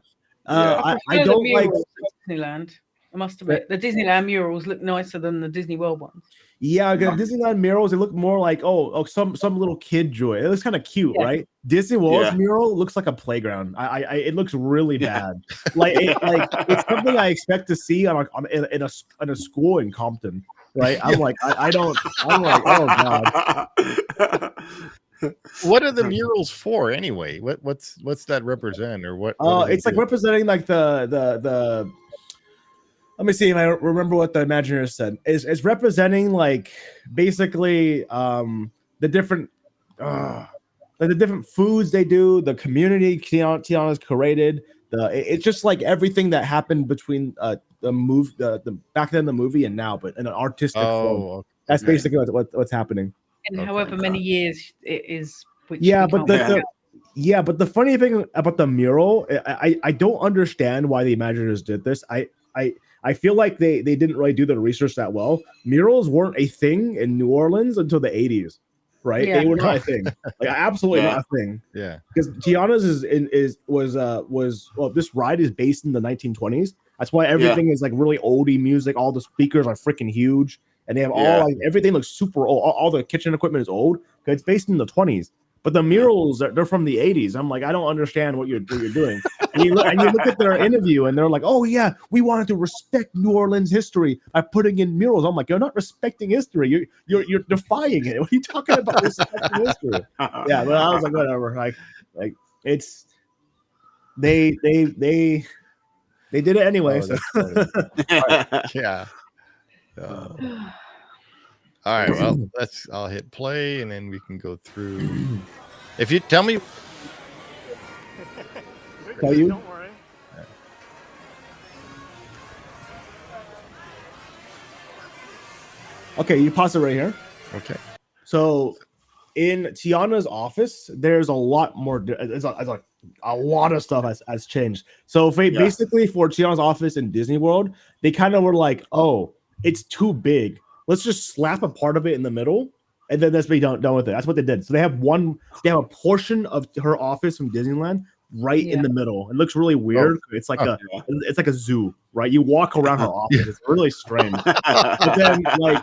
yeah. I I prefer the don't like. murals at Disneyland. I must admit, the Disneyland murals look nicer than the Disney World ones. Yeah, the Disneyland murals, they look more like some little kid drew it. It looks kind of cute, Yeah. right? Disney World's Yeah. mural looks like a playground. It looks really Yeah. bad. Like it's something I expect to see in a school in Compton, right? I'm like, I'm like, oh god. What are the murals for anyway? What's that represent, or what? It's like representing like the. Let me see if I remember what the Imagineer said. It's representing like basically the different foods they do, the community Tiana's created. It's just like everything that happened between the back then the movie and now, but in an artistic form. Oh, That's okay. basically what's happening. And Okay. however many years it is. Which Yeah, we but can't work out. but the funny thing about the mural, I don't understand why the Imagineers did this. I feel like they didn't really do the research that well. Murals weren't a thing in New Orleans until the 80s, right? Yeah. They were not a thing. Like absolutely Yeah. not a thing. Yeah. Because Tiana's this ride is based in the 1920s. That's why everything is like really oldie music. All the speakers are freaking huge, and they have all like everything looks super old. All the kitchen equipment is old because it's based in the 20s. But the murals, they're from the 80s. I'm like, I don't understand what you're doing. And you look at their interview, and they're like, oh, yeah, we wanted to respect New Orleans history by putting in murals. I'm like, you're not respecting history. You're defying it. What are you talking about respecting history? Yeah, but I was like, whatever. Like it's they did it anyway. Oh, So. that's funny. Yeah. All right. Well, I'll hit play, and then we can go through. If you tell me, Tell you? Don't worry. Okay, you pause it right here. okay. So in Tiana's office, there's a lot more. It's like a lot of stuff has changed. So basically for Tiana's office in Disney World, they kind of were like, oh, it's too big. Let's just slap a part of it in the middle, and then let's be done with it. That's what they did. So they have a portion of her office from Disneyland right in the middle. It looks really weird. It's like it's like a zoo, right? You walk around her office. It's really strange. But then like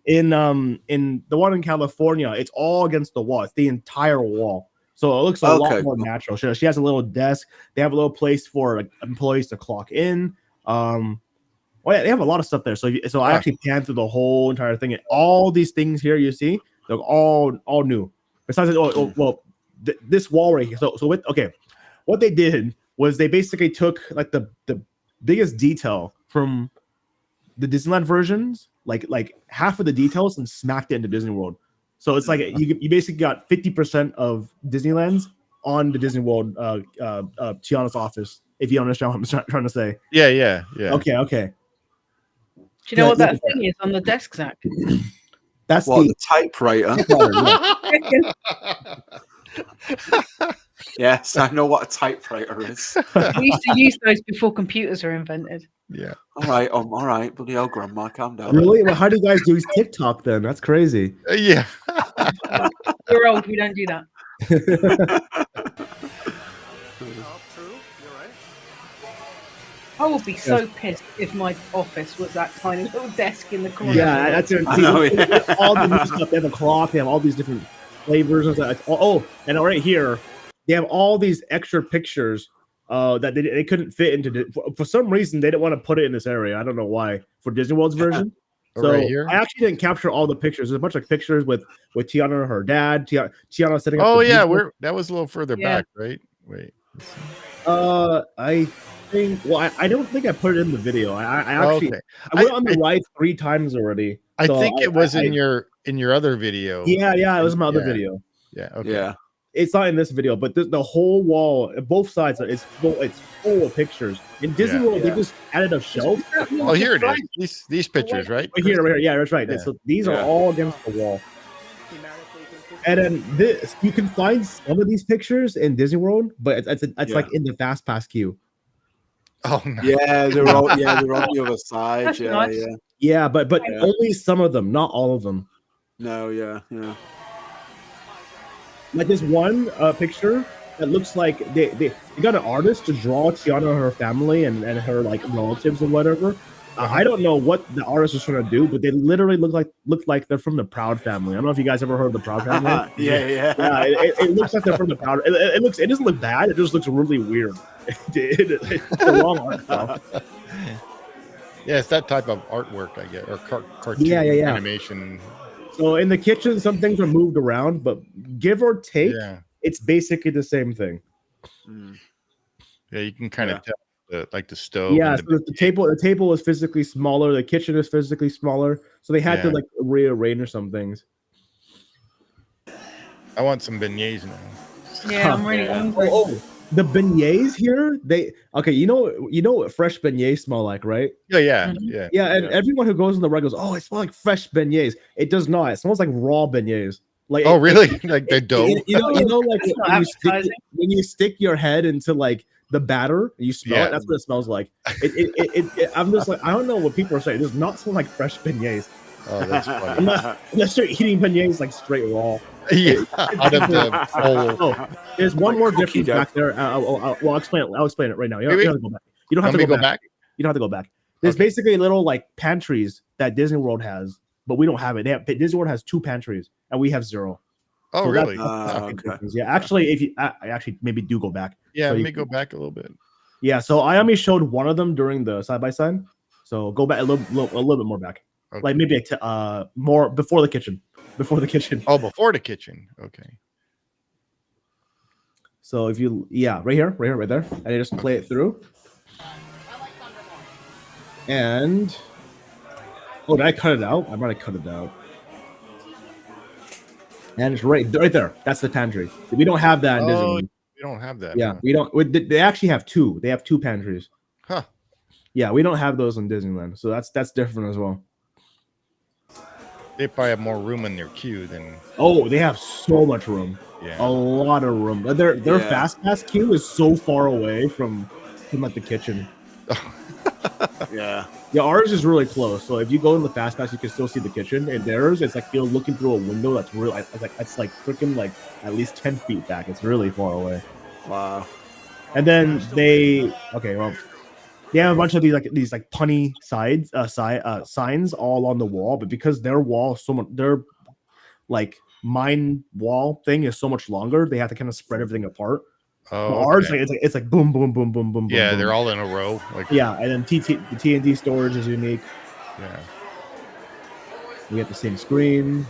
in the one in California, it's all against the wall. It's the entire wall. So it looks a lot more natural. She has a little desk. They have a little place for like, employees to clock in. Well, yeah, they have a lot of stuff there. So I actually panned through the whole entire thing, and all these things here you see, they're all new. Besides, this wall right here. So what they did was they basically took like the biggest detail from the Disneyland versions, like half of the details, and smacked it into Disney World. So it's like you basically got 50% of Disneyland's on the Disney World Tiana's office. If you understand what I'm trying to say. Yeah. Okay. Do you know what that thing is on the desk, Zach? That's the typewriter. Yes, I know what a typewriter is. We used to use those before computers were invented. Yeah. All right. Bloody hell, Grandma, calm down. Really? Well, how do you guys do TikTok then? That's crazy. Yeah. We're old. We don't do that. Oh, true. You're right. I would be so pissed if my office was that tiny little desk in the corner. Yeah, that's it. I know, yeah. All the new stuff. They have a clock. They have all these different flavors and stuff. Oh, and right here, they have all these extra pictures that they couldn't fit into. For some reason, they didn't want to put it in this area. I don't know why. For Disney World's version. So right here? I actually didn't capture all the pictures. There's a bunch of pictures with Tiana and her dad. Tiana sitting up. Oh the yeah, music. that was a little further Yeah. back, right? Wait. I think. Well, I don't think I put it in the video. I actually Okay. I went on the ride 3 times already. I so think it was in your other video. Yeah, it was my other Yeah. video. Yeah. Okay. Yeah. It's not in this video, but the whole wall, both sides, it's full of pictures. In Disney Yeah. World, they just added a shelf. Oh, here it is. These pictures, right? Right here. Yeah, that's right. Yeah. So these are Yeah. all against the wall. And then this, you can find some of these pictures in Disney World, but it's like in the fast pass queue. Oh no. Yeah, they're on the other side. That's Yeah, nice. yeah. Yeah, but Yeah. only some of them, not all of them. No, yeah. Like this one picture that looks like they got an artist to draw Tiana and her family and her like relatives or whatever. I don't know what the artist was trying to do, but they literally look like they're from the Proud family. I don't know if you guys ever heard of the Proud family. Yeah. It looks like they're from the Proud. It doesn't look bad. It just looks really weird. It's the wrong art style. Yeah, it's that type of artwork, I get, or cartoon Yeah. animation. So in the kitchen, some things are moved around, but give or take, Yeah. it's basically the same thing. Yeah, you can kind of tell the stove. Yeah, and so the table is physically smaller, the kitchen is physically smaller, so they had to Yeah. like rearrange some things. I want some beignets now. Yeah, I'm really hungry. Oh, the beignets here, you know what fresh beignets smell like, right? Yeah. Mhm. Yeah. Yeah, and everyone who goes in the ride goes, "Oh, it smells like fresh beignets." It does not. It smells like raw beignets. Like, Oh, really? Like the dough? You know, like That's not appetizing. when you stick your head into like the batter, you smell Yeah. it. That's what it smells like. I'm just like, I don't know what people are saying. It does not smell like fresh beignets. Oh, that's funny. Unless you're eating beignets like straight raw. Yeah, out of the bowl. Oh, there's one more cookie difference dough. back there. I'll explain it. I'll explain it right now. You Wait, don't have to go back. You don't have Want to me go to back. You don't have to go back. There's Okay. basically little like pantries that Disney World has, but we don't have it. Disney World has 2 pantries, and we have 0. Oh, So really? that's the Okay. difference. Yeah, actually, if you I actually maybe do go back. Yeah, so let you- me go back a little bit. Yeah, so I only showed one of them during the side by side. So go back a little bit more back, Okay. like maybe more before the kitchen. Before the kitchen. Oh, before the kitchen. Okay. So if you right here, right there, and you just play it through. And did I cut it out? I might have cut it out. And it's right there. That's the pantry. We don't have that in Oh, Disneyland. we don't have that. Yeah, huh? we don't. They actually have 2. They have 2 pantries. Huh. Yeah, we don't have those in Disneyland, so that's different as well. They probably have more room in their queue than. Oh, they have so much room. Yeah. A lot of room. Their Yeah. fast pass queue is so far away from like the kitchen. Yeah. Yeah, ours is really close. So if you go in the fast pass, you can still see the kitchen. And theirs, it's like you're looking through a window that's really it's like freaking like at least 10 feet back. It's really far away. Wow. And then they have a bunch of these punny signs all on the wall, but because their wall their like mine wall thing is so much longer, they have to kind of spread everything apart. Oh, Ours, okay. it's like boom, boom, boom, boom, boom, Yeah, boom. they're all in a row. Like, Yeah, and then the TNT storage is unique. yeah. We get the same screen.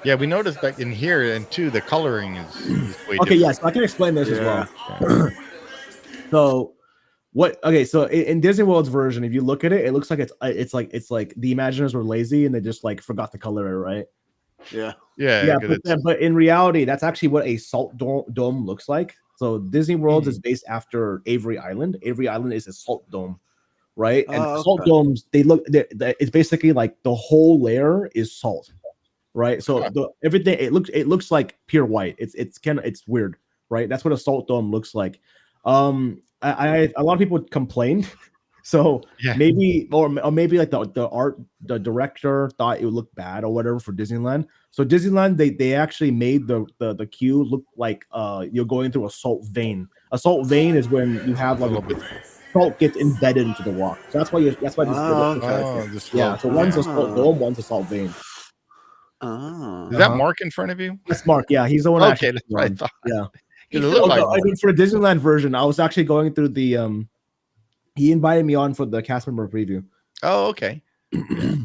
Yeah, we noticed that in here, and too, the coloring is way Okay, different. yes, I can explain this as well. Yeah. So so in Disney World's version, if you look at it, it looks like it's like the Imagineers were lazy and they just like forgot to color it, right? Yeah. Yeah, 'cause it's- but in reality, that's actually what a salt dome looks like. So Disney World is based after Avery Island. Avery Island is a salt dome, right? And Oh, salt okay. domes, it's basically like the whole layer is salt, right? So everything it looks like pure white. It's weird, right? That's what a salt dome looks like. A lot of people complained. So Yeah. maybe like the director thought it would look bad or whatever for Disneyland. So Disneyland, they actually made the queue look like you're going through a salt vein. A salt vein is when you have like salt gets embedded into the rock. So that's why this okay. this yeah. So one's a salt Ah. dome, one's a salt vein. Oh. Is that Mark in front of you? That's Mark. Yeah, he's the one. Okay, actually that's what I thought. Yeah. 'Cause it looked like I mean, for the Disneyland version, I was actually going through the he invited me on for the cast member preview. Oh, okay.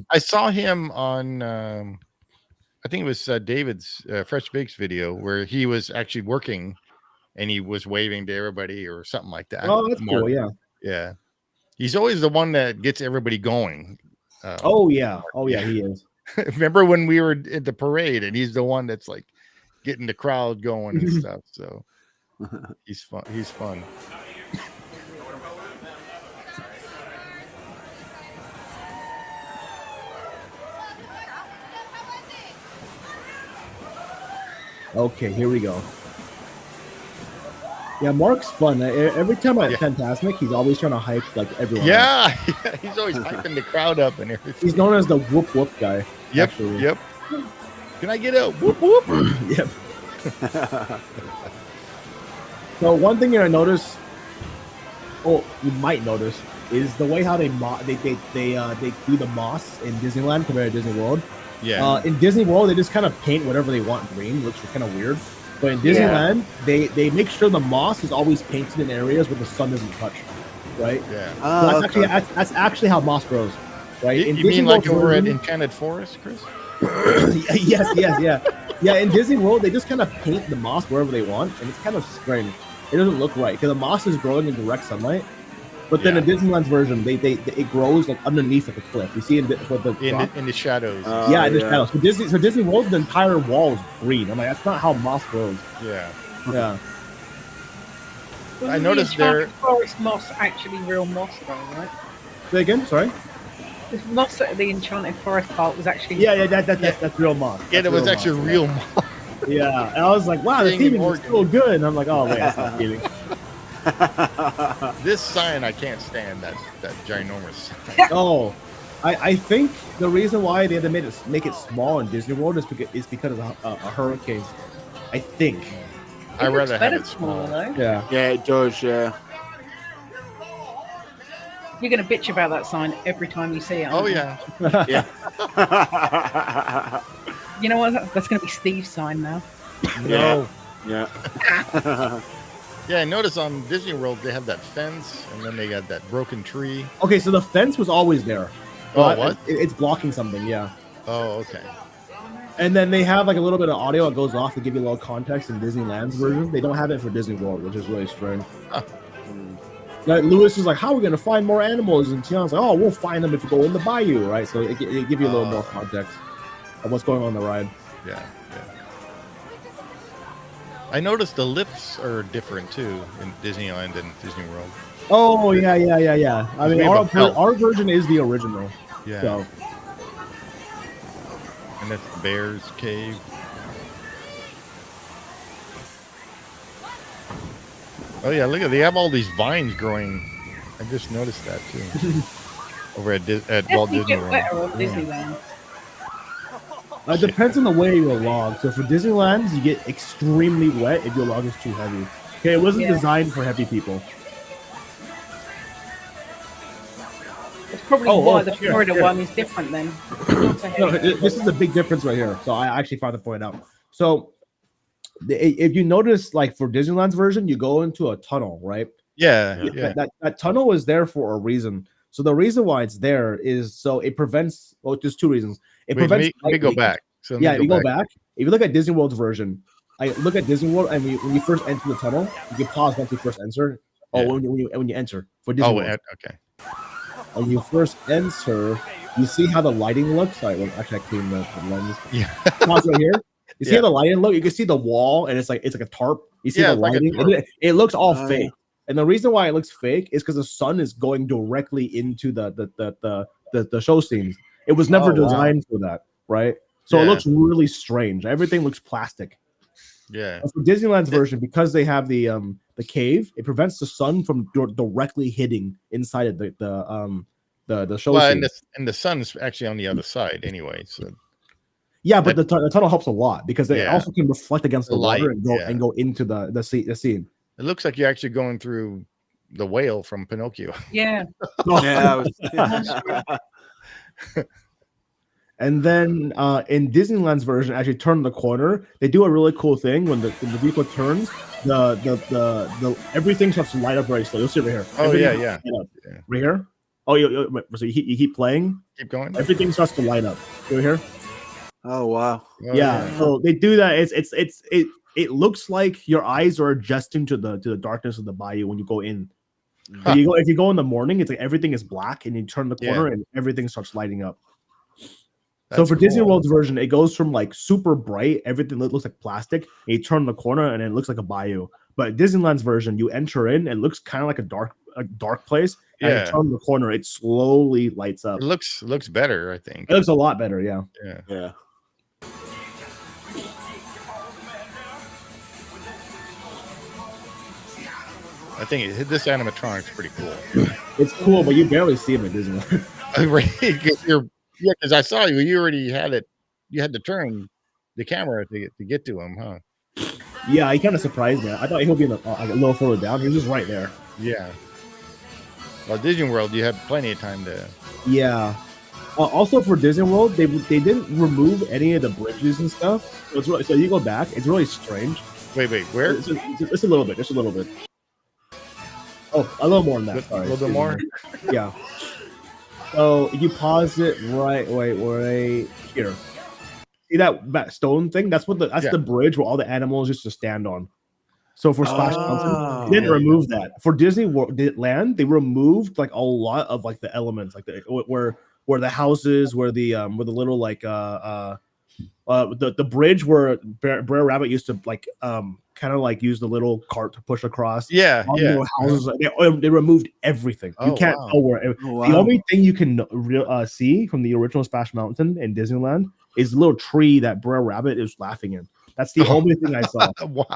I saw him on I think it was David's Fresh Bakes video where he was actually working and he was waving to everybody or something like that. Oh, that's cool. Yeah. Yeah. He's always the one that gets everybody going. Oh yeah. He is. Remember when we were at the parade, and he's the one that's like getting the crowd going and stuff. So he's fun. He's fun. Okay, here we go. Yeah, Mark's fun. Every time at Fantasmic, he's always trying to hype like everyone. Yeah, he's always hyping the crowd up and everything. He's known as the whoop whoop guy. Yep, actually. yep. Can I get a whoop whoop? Yep. So one thing you're gonna notice, you might notice, is the way how they do the moss in Disneyland compared to Disney World. Yeah. In Disney World, they just kind of paint whatever they want green, which is kind of weird. But in Disneyland, they make sure the moss is always painted in areas where the sun doesn't touch, right? Yeah. So that's actually how moss grows, right? You mean like over at Enchanted Forest, Chris? yes. Yeah, in Disney World, they just kind of paint the moss wherever they want, and it's kind of strange. It doesn't look right because the moss is growing in direct sunlight. But then in Disneyland's version, it grows like underneath of the cliff. You see in the shadows. In the shadows. For Disney World, the entire wall is green. I'm like, that's not how moss grows. Yeah. Yeah. I noticed there. Forest moss actually real moss, though, right? Say again, sorry. The moss at the Enchanted Forest part was actually. That's real moss. Yeah, it was actually real moss. Yeah, and I was like, wow, the theming is so good. And I'm like, oh, wait, that's not kidding. This sign I can't stand, that ginormous sign. Oh, I think the reason why they had to make it small in Disney World is because of a hurricane. I think. I'd rather have it small. Though. Yeah, it does. Yeah. You're gonna bitch about that sign every time you see it. Oh yeah. Yeah. You know what? That's gonna be Steve's sign now. No. Yeah. Yeah, I noticed on Disney World they have that fence, and then they got that broken tree. Okay, so the fence was always there. Oh, what? It's blocking something, yeah. Oh, okay. And then they have like a little bit of audio that goes off to give you a little context in Disneyland's version. They don't have it for Disney World, which is really strange. Huh. Like, Lewis is like, how are we going to find more animals? And Tiana's like, oh, we'll find them if we go in the bayou, right? So it give you a little more context of what's going on the ride. Yeah. I noticed the lifts are different too in Disneyland and Disney World. Oh, yeah. I mean, our version is the original. Yeah. So. And that's the Bear's Cave. Oh yeah, look at, they have all these vines growing. I just noticed that too. Over at Walt Disney World. Disneyland. It depends on the way you log. So for Disneyland, you get extremely wet if your log is too heavy. Okay, it wasn't designed for heavy people. That's probably why the Florida one is different then. No, this is a big difference right here. So I actually found the point out. So if you notice, like for Disneyland's version, you go into a tunnel, right? Yeah. That tunnel is there for a reason. So the reason why it's there is so it prevents. Well, there's two reasons. It prevents. Let me go back. So if you go back, if you look at Disney World's version, I look at Disney World, and when you first enter the tunnel, you can pause once you first enter. Oh, when you enter for Disney World. Okay. When you first enter, you see how the lighting looks. Sorry, actually, I cleaned the lens. Yeah. Pause right here. You see how the lighting look? You can see the wall, and it's like a tarp. You see the lighting. It looks all fake. And the reason why it looks fake is because the sun is going directly into the show scenes. It was never designed for that, right? So it looks really strange. Everything looks plastic. Yeah. And for Disneyland's version, because they have the cave, it prevents the sun from directly hitting inside of the show scene. And the sun's actually on the other side anyway. So yeah, but the tunnel helps a lot because it also can reflect against the water and go into the scene. It looks like you're actually going through the whale from Pinocchio. Yeah. And then in Disneyland's version, as you turn the corner, they do a really cool thing when the vehicle turns. The everything starts to light up very slow. You'll see right here. Oh yeah. Right here. Oh, so you keep playing. Keep going. Everything starts to light up. Right here. Oh wow. Yeah. So they do that. it looks like your eyes are adjusting to the darkness of the bayou when you go in. But if you go in the morning, it's like everything is black, and you turn the corner and everything starts lighting up. So for Disney World's version, it goes from like super bright, everything looks like plastic, and you turn the corner and it looks like a bayou. But Disneyland's version, you enter in, it looks kind of like a dark place, and you turn the corner, it slowly lights up. It looks better, I think. It looks a lot better, yeah. Yeah. I think this animatronic's pretty cool. It's cool, but you barely see him at Disneyland. Because I saw you. You already had it. You had to turn the camera to get to him, huh? Yeah, he kind of surprised me. I thought he would be a little further down. He was just right there. Yeah. Well, Disney World, you had plenty of time to. Yeah. Also for Disney World, they didn't remove any of the bridges and stuff. So, so you go back, it's really strange. Wait, where? Just a little bit, just a little bit. Oh, a little more than that. Sorry. A little bit more? Yeah. So you pause it right here. See that stone thing? That's the bridge where all the animals used to stand on. So for Splash Mountain, they didn't remove that. For Disneyland, they removed like a lot of like the elements, like where the houses, where the little like the bridge where Brer Rabbit used to like kind of like use the little cart to push across. Houses, they removed everything. You can't tell where. The only thing you can see from the original Splash Mountain in Disneyland is the little tree that Brer Rabbit is laughing in. That's the only thing I saw.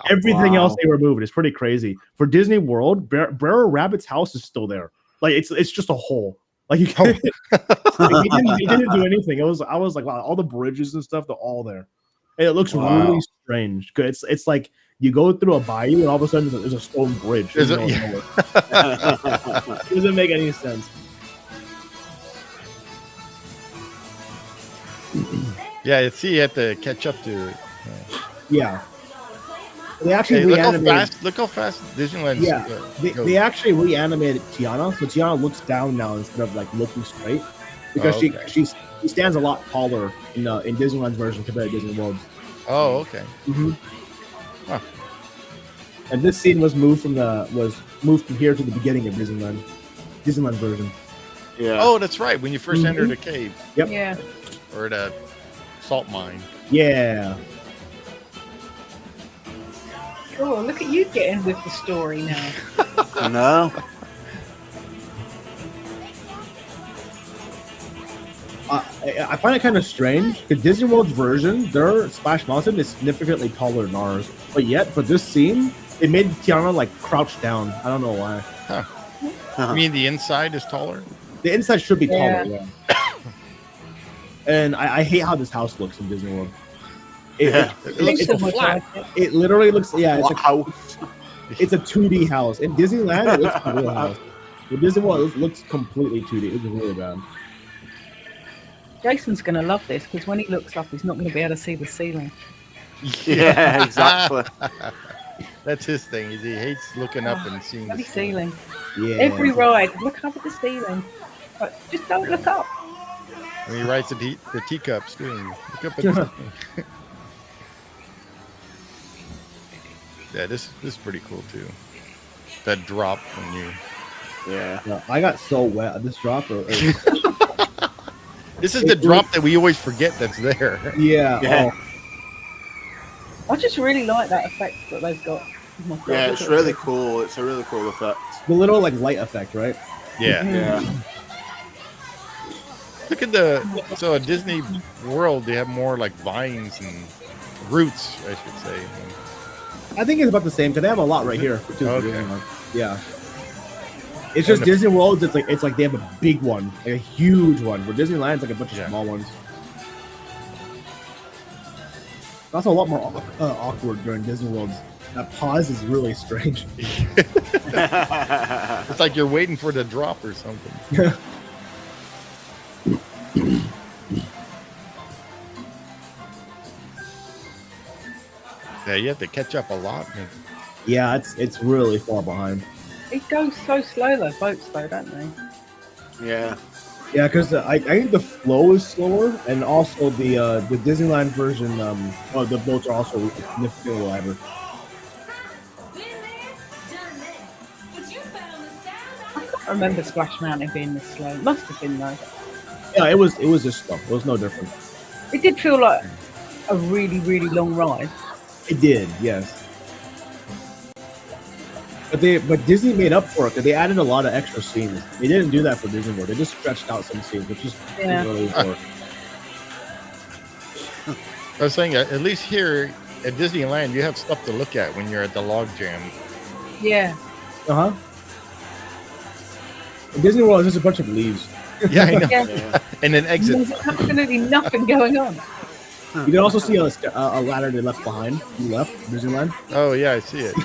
Everything else they removed. It's pretty crazy. For Disney World, Brer Rabbit's house is still there. Like it's just a hole. Like you can't. Like, he didn't do anything. I was like, wow, all the bridges and stuff, they're all there. And it looks really strange. It's like you go through a bayou and all of a sudden there's a stone bridge. It doesn't make any sense. Yeah, see, you have to catch up to it. Yeah. They actually look how fast Disneyland. Yeah, they actually reanimated Tiana, so Tiana looks down now instead of like looking straight, because she stands a lot taller in Disneyland's version compared to Disney World. Oh, okay. Mm-hmm. Huh. And this scene was moved from here to the beginning of Disneyland's version. Yeah. Oh, that's right. When you first entered the cave. Yep. Yeah. Or the salt mine. Yeah. Oh, look at you getting with the story now. I know. I find it kind of strange because Disney World's version, their Splash Mountain is significantly taller than ours, but yet for this scene, it made Tiana like crouch down. I don't know why. You mean the inside is taller? The inside should be taller, yeah. And I hate how this house looks in Disney World. It looks so flat. It literally looks, it's a house. It's a 2D house. In Disneyland, it looks like a real house. In Disney World, it looks completely 2D. It looks really bad. Jason's going to love this because when he looks up, he's not going to be able to see the ceiling. Yeah, exactly. That's his thing. He hates looking up and seeing the ceiling. Yeah. Every ride, look up at the ceiling. But just don't look up. And he writes the teacups too. Look up at the Yeah, this is pretty cool too. That drop when you. Yeah, I got so wet. This drop. This is the drop that we always forget that's there. Yeah. I just really like that effect that they've got. Oh God, yeah, it's really cool. It's a really cool effect. The little like light effect, right? Yeah. Yeah. Look at so at Disney World they have more like vines and roots, I should say. I think it's about the same because they have a lot right here. Too, okay. Yeah. It's just Disney World. It's like they have a big one, like a huge one. Where Disneyland's like a bunch of small ones. That's a lot more awkward during Disney World. That pause is really strange. It's like you're waiting for the drop or something. Yeah, you have to catch up a lot. Yeah, it's really far behind. It goes so slow, those boats, though, don't they? Yeah. Yeah, because I think flow is slower, and also the Disneyland version, the boats are also significantly lighter. Been there, done that. But you found the sound I can't remember Splash Mountain being this slow. It must have been though. Yeah, it was just slow. It was no different. It did feel like a really, really long ride. It did, yes. But Disney made up for it because they added a lot of extra scenes. They didn't do that for Disney World. They just stretched out some scenes, which is really important. I was saying, at least here at Disneyland, you have stuff to look at when you're at the log jam. Yeah. Uh huh. Disney World is just a bunch of leaves. Yeah, I know. Yeah. And then exit. There's absolutely nothing going on. You can also see a ladder they left behind. You left Disneyland. Oh yeah, I see it.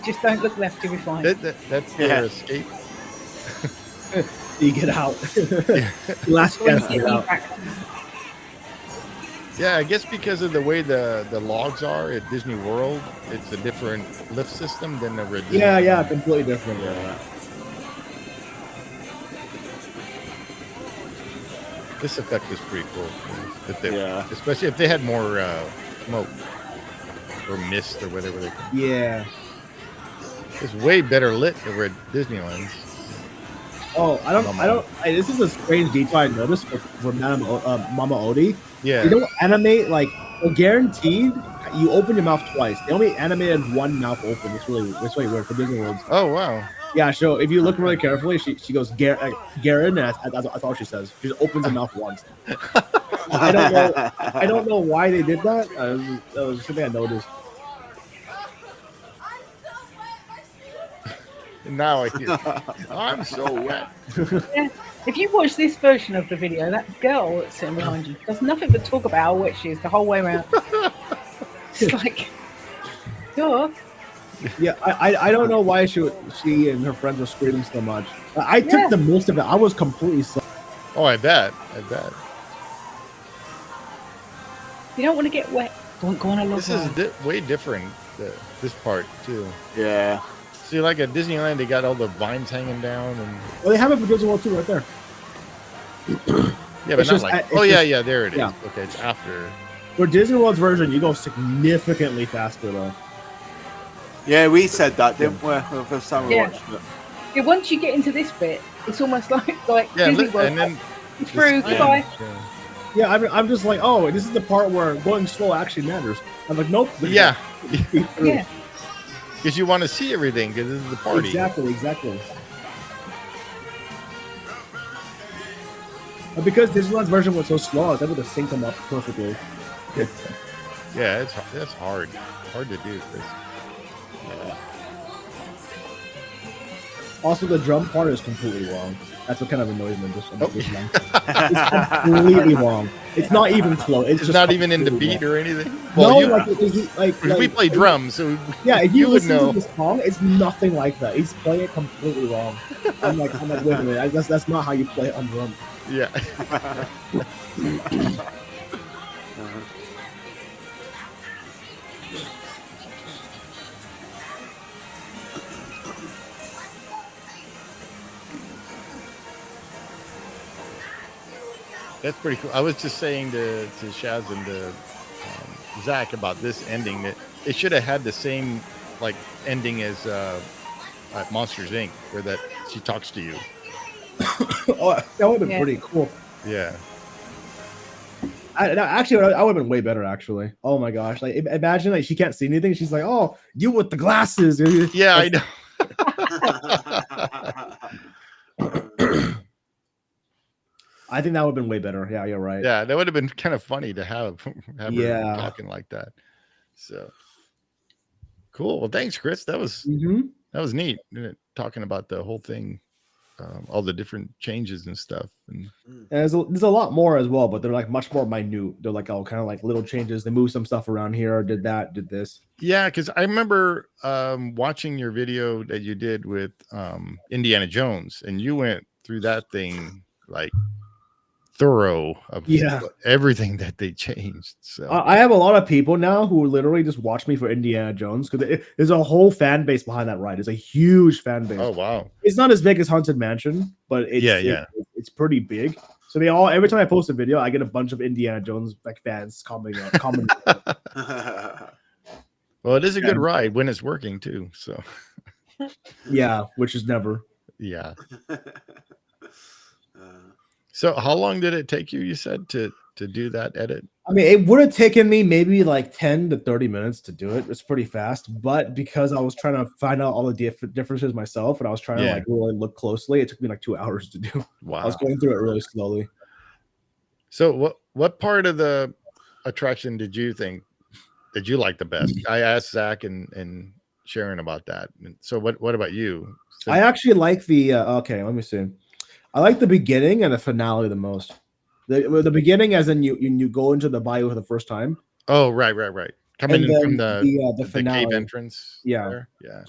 Just don't look left, you'll be fine. That's their escape. You get out. Last When you guess get get out. back. Yeah, I guess because of the way the logs are at Disney World, it's a different lift system than the original. Yeah, completely different. Yeah. This effect is pretty cool. Especially if they had more smoke or mist or whatever they call it. Yeah. It's way better lit over at Disneyland. Oh, this is a strange detail I noticed for Mama Odie. Yeah. They don't animate guaranteed. You open your mouth twice. They only animated one mouth open. It's really weird for Disney World. Oh wow. Yeah, so if you look really carefully, she goes Garen, and that's all she says. She just opens her mouth once. I don't know why they did that. That was something I noticed. Now I hear. I'm so wet. Yeah. If you watch this version of the video, that girl that's sitting behind you does nothing but talk about how wet she is the whole way around. It's like, duh. Yeah, I don't know why she and her friends were screaming so much. I took the most of it. I was completely soaked. Oh, I bet. You don't want to get wet. Don't go on a log This is ride. way different. This part too. Yeah. See, like at Disneyland, they got all the vines hanging down, and Well, they have it for Disney World too, right there. yeah, but It's not just- like. it's Oh yeah, just- yeah, there it is. yeah. Okay, it's after. For Disney World's version, you go significantly faster though. Yeah, we said that, didn't we? The first time we Yeah. watched it. Yeah, once you get into this bit, it's almost like Yeah, Disney look, World. and then Through, yeah, goodbye. Yeah, I'm just like, oh, this is the part where going slow actually matters. I'm like, nope. Yeah, Yeah. because you want to see everything because this is the party. Exactly. But because Disneyland's version was so slow, I was able to sync them up perfectly. Yeah, that's hard to do. Chris. Also, the drum part is completely wrong. That's what kind of annoys me. Just Oh. Disneyland. It's completely wrong. It's not even close. It's just not even in the completely beat wrong. or anything. No, Well, we play drums, so Yeah, if you you would listen know. to the song, it's nothing like that. He's playing it completely wrong. I'm like, wait a minute, that's not how you play it on drum. Yeah. That's pretty cool. I was just saying to Shazz and to Zack about this ending that it should have had the same like ending as at Monsters Inc., where that she talks to you. Oh, that would have been Yeah. pretty cool. Yeah. Actually, I would have been way better. Actually, oh my gosh! Like, imagine like she can't see anything. She's like, "Oh, you with the glasses." Yeah, I know. I think that would have been way better. Yeah, you're right. Yeah, that would have been kind of funny to have her Yeah. talking like that. So cool. Well, thanks, Chris. That was neat. Talking about the whole thing, all the different changes and stuff. And there's a lot more as well, but they're like much more minute. They're like all kind of like little changes. They move some stuff around here, did that, did this. yeah, because I remember watching your video that you did with Indiana Jones, and you went through that thing like thorough of Yeah. everything that they changed. So I have a lot of people now who literally just watch me for Indiana Jones because there's a whole fan base behind that ride. It's a huge fan base. oh wow, It's not as big as Haunted Mansion, but it's pretty big. So they all every time I post a video, I get a bunch of Indiana Jones like fans commenting. Well, it is a good ride when it's working too. So Yeah, which is never. yeah. So how long did it take you? You said to do that edit? I mean, it would have taken me maybe like 10 to 30 minutes to do it. It's pretty fast, but because I was trying to find out all the differences myself and I was trying to like really look closely, it took me like 2 hours to do. Wow. I was going through it really slowly. So what part of the attraction did you like the best? I asked Zach and Sharon about that. So what about you? I actually like the okay, let me see. I like the beginning and the finale the most. The beginning, as in you go into the bayou for the first time. Oh, right. Coming in from the finale. cave entrance. Yeah. Yeah.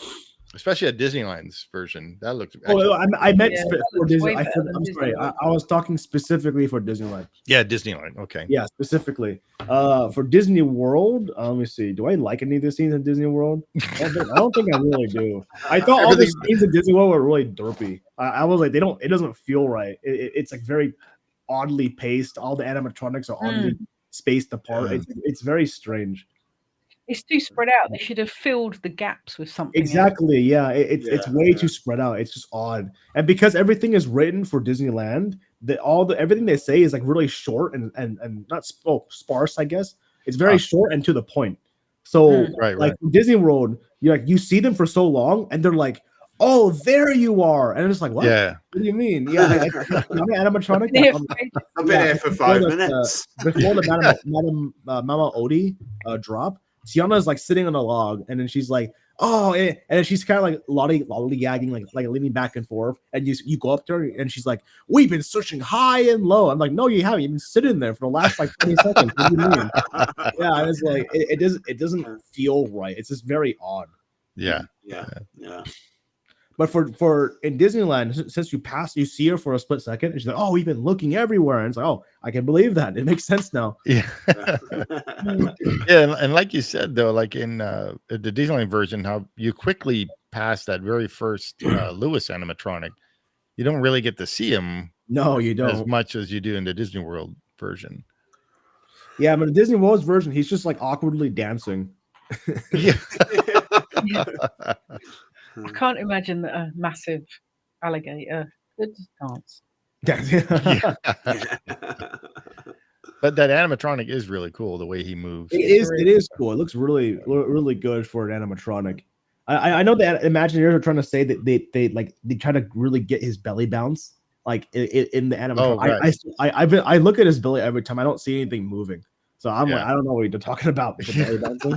Especially at Disneyland's version. That looked I meant for Disney. I'm sorry. I was talking specifically for Disneyland. Yeah, Disneyland. Okay. Yeah, specifically. For Disney World, let me see. Do I like any of the scenes in Disney World? I don't think I really do. I thought all the scenes in Disney World were really derpy. I was like, it doesn't feel right. It's like very oddly paced. All the animatronics are oddly spaced apart. It's very strange. It's too spread out. They should have filled the gaps with something. Exactly. Yeah. It's way too spread out. It's just odd. And because everything is written for Disneyland, everything they say is like really short and not sparse, I guess. It's very short and to the point. So like Disney World, you see them for so long and they're like, oh, there you are. And it's like, what? Yeah. What do you mean? Yeah. Animatronic. I've been here for 5 minutes. Before the Madame Mama Odie drop, Tiana is like sitting on a log, and then she's like, "Oh," and then she's kind of like lollygagging, like leaning back and forth. And you go up to her, and she's like, "We've been searching high and low." I'm like, "No, you haven't. You've been sitting there for the last like 20 seconds." What do you mean? Yeah, and it's like it doesn't feel right. It's just very odd. Yeah. But for in Disneyland, since you see her for a split second, and she's like, "Oh, we've been looking everywhere," and it's like, "Oh, I can believe that. It makes sense now." Yeah, yeah, and like you said though, like in the Disneyland version, how you quickly pass that very first Lewis animatronic, you don't really get to see him. No, you don't as much as you do in the Disney World version. Yeah, but the Disney World version, he's just like awkwardly dancing. Yeah. I can't imagine that a massive alligator could dance. Yeah. But that animatronic is really cool, the way he moves. It is cool. It looks really, really good for an animatronic. I know that Imagineers are trying to say that they try to really get his belly bounce like in the animatronic. Oh, right. I look at his belly every time. I don't see anything moving. So I'm like, I don't know what you're talking about with the belly bouncing.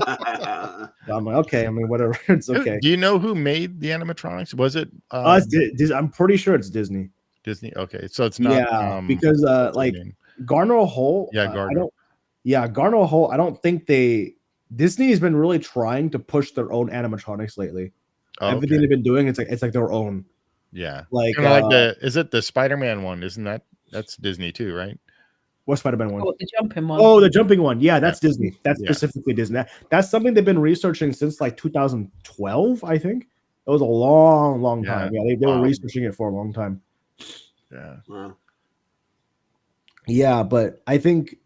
So I'm like, okay, I mean, whatever, it's okay. Do you know who made the animatronics? Was it? I'm pretty sure it's Disney. Disney. Okay, so it's not. Yeah, because like Garner Holt. Yeah, Garner. Garner Holt. I don't think Disney has been really trying to push their own animatronics lately. Everything they've been doing, it's like their own. Yeah, like is it the Spider-Man one? Isn't that's Disney too, right? What Spider-Man one? Oh, the jumping one. Oh, the jumping one. Yeah, that's Disney. That's specifically Disney. That's something they've been researching since like 2012, I think. It was a long time. Yeah, they were researching it for a long time. Yeah. Wow. Yeah, but I think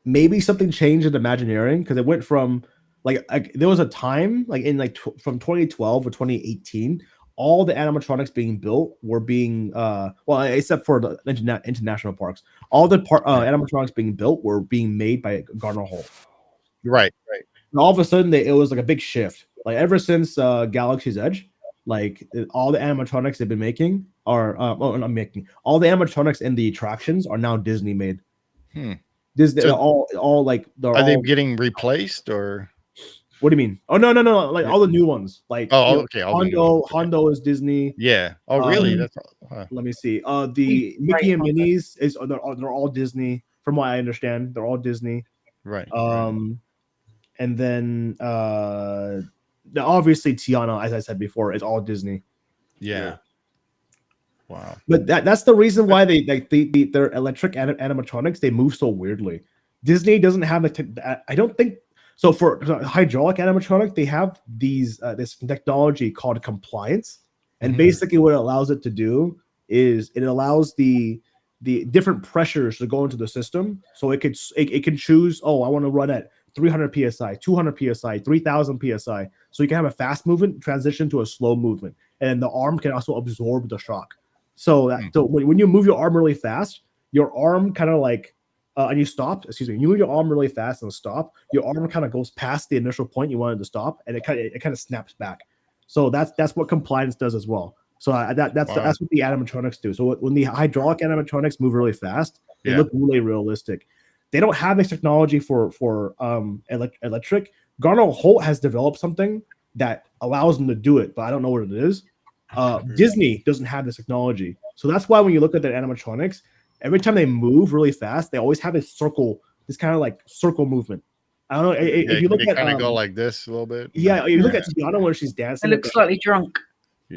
maybe something changed in Imagineering because it went from like there was a time like in like from 2012 to 2018. All the animatronics being built were being well, except for the international parks. All the animatronics being built were being made by Garner Holt. Right. And all of a sudden, it was like a big shift. Like ever since Galaxy's Edge, like all the animatronics they've been making are not making. All the animatronics in the attractions are now Disney made. Disney, so all like are they getting replaced or? What do you mean? Oh no! Like all the new ones. Like okay. Hondo is Disney. Yeah. Oh really? Let me see. The Mickey and Minnie's they're all Disney. From what I understand, they're all Disney. Right. And then obviously Tiana, as I said before, is all Disney. Yeah. Wow. But that's the reason why they like their electric animatronics, they move so weirdly. Disney doesn't have I don't think so. For hydraulic animatronic, they have this technology called compliance, and basically what it allows it to do is it allows the different pressures to go into the system, so it can choose. Oh, I want to run at 300 psi, 200 psi, 3000 psi. So you can have a fast movement transition to a slow movement, and the arm can also absorb the shock. So when you move your arm really fast, your arm kind of like and you stop. Excuse me. You move your arm really fast and stop. Your arm kind of goes past the initial point you wanted to stop, and it kind of snaps back. So that's what compliance does as well. So that's what the animatronics do. So when the hydraulic animatronics move really fast, they look really realistic. They don't have this technology for electric. Garner Holt has developed something that allows them to do it, but I don't know what it is. Disney doesn't have this technology, so that's why when you look at the animatronics, every time they move really fast, they always have this kind of like circle movement. I don't know if you look at kind of go like this a little bit. Yeah, you look at Tiana when she's dancing. It looks slightly drunk.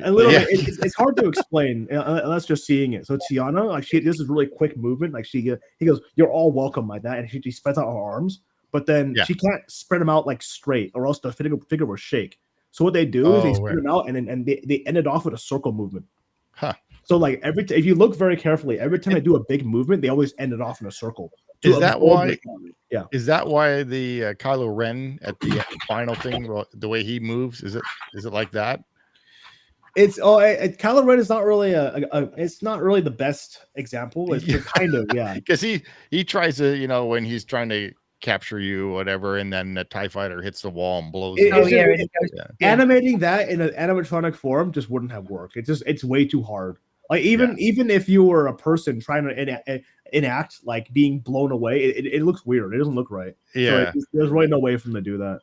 A little bit. It's hard to explain unless you're seeing it. So Tiana, like this is really quick movement. Like he goes, "You're all welcome," like that, and she spreads out her arms, but then she can't spread them out like straight, or else the figure will shake. So what they do is they spread them out, and they end it off with a circle movement. Huh. So like if you look very carefully, every time they do a big movement, they always end it off in a circle. Is that why? Yeah. Is that why the Kylo Ren at the final thing, the way he moves, is it like that? It's Kylo Ren is not really it's not really the best example. It's kind of because he tries to when he's trying to capture you whatever, and then the TIE fighter hits the wall and blows. Animating that in an animatronic form just wouldn't have worked. It's way too hard. Like even if you were a person trying to enact like being blown away, it looks weird. It doesn't look right. Yeah, so there's really no way for them to do that.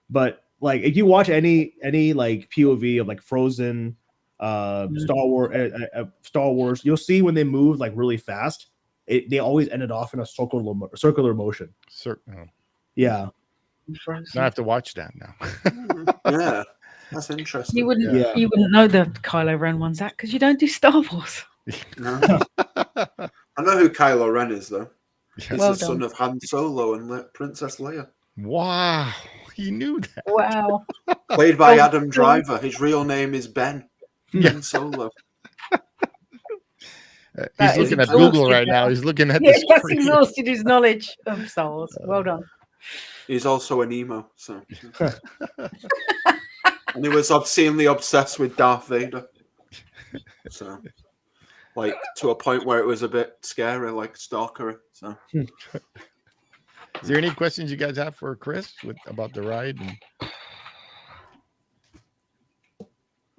But like if you watch any like POV of like Frozen, Star Wars, you'll see when they move like really fast, they always ended off in a circular motion. Yeah. I have to watch that now. Yeah, that's interesting. You wouldn't know the Kylo Ren one, Zack, because you don't do Star Wars. No. I know who Kylo Ren is though. He's Well the son of Han Solo and Princess Leia. Wow, he knew that. Wow. Played by Adam Driver. His real name is Ben. Ben Solo. He's looking at Google right now. He's looking at that's exhausted his knowledge of Star Wars. Well done. He's also an emo, so and he was obscenely obsessed with Darth Vader. So like to a point where it was a bit scary, like stalkery. So is there any questions you guys have for Chris about the ride?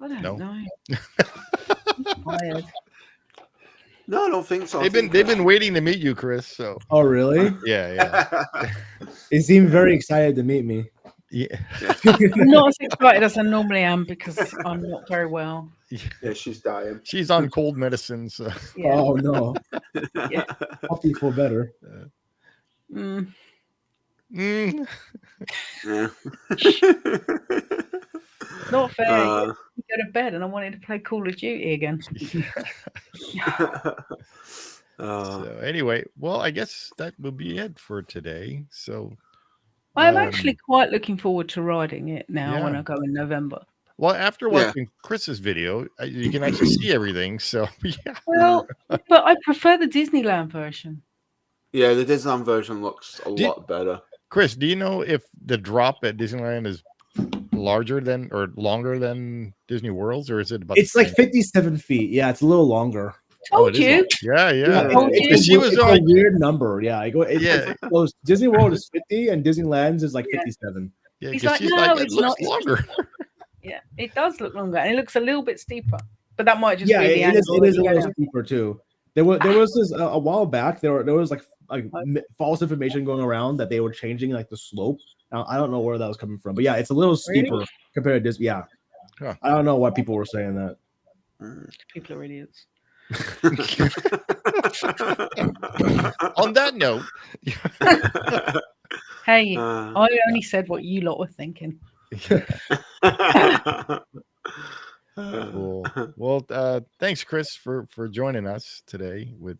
I don't know. I'm tired. No, I don't think so. They've been waiting to meet you, Chris. So. Oh, really? Yeah. They seem very excited to meet me. Yeah. I'm not as excited as I normally am because I'm not very well. Yeah, she's dying. She's on cold medicine. So. Yeah. Oh no. Yeah. Hope you feel better. Yeah. Not fair. You go to bed and I wanted to play Call of Duty again. So anyway, well, I guess that will be it for today. So I'm actually quite looking forward to riding it now when I go in November. Well, after watching Chris's video, you can actually see everything. So yeah. Well, but I prefer the Disneyland version. Yeah, the Disneyland version looks a lot better. Chris, do you know if the drop at Disneyland is larger than or longer than Disney World's, or is it about? It's like 57 feet. Yeah, it's a little longer. Told you. Yeah. It's a weird number. Yeah, Disney World is 50 and Disneyland's is like 57. Yeah, he's like, she's no, like, it's looks not longer. Yeah, it does look longer, and it looks a little bit steeper. But that might just be the it angle. It is a little steeper too. There was this a while back. There was like false information going around that they were changing like the slope. Now, I don't know where that was coming from, but yeah, it's a little steeper compared to Disney. Yeah, I don't know why people were saying that. People are idiots. On that note, hey, I only said what you lot were thinking. Cool. Well, thanks, Chris, for joining us today with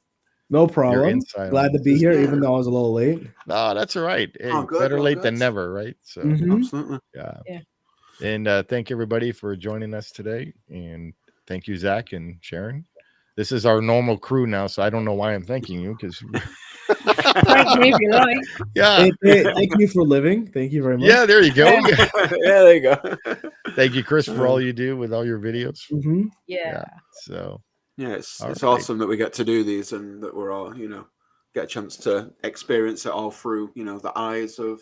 No problem. insight Glad on to be this. here, Yeah. even though I was a little late. No, that's all right. Hey, Oh, good, better well, late than good. never, right? So, Mhm. Absolutely. yeah. Yeah. And thank everybody for joining us today. And thank you, Zach and Sharon. This is our normal crew now, so I don't know why I'm thanking you because Thank me if you like. yeah, Thank you for living. Thank you very much. yeah, there you go. Yeah. Yeah. Yeah, there you go. Thank you, Chris, for all you do with all your videos. Mhm. Yeah. So Yeah, it's All right. awesome that we get to do these and that we're all, get a chance to experience it all through, the eyes of.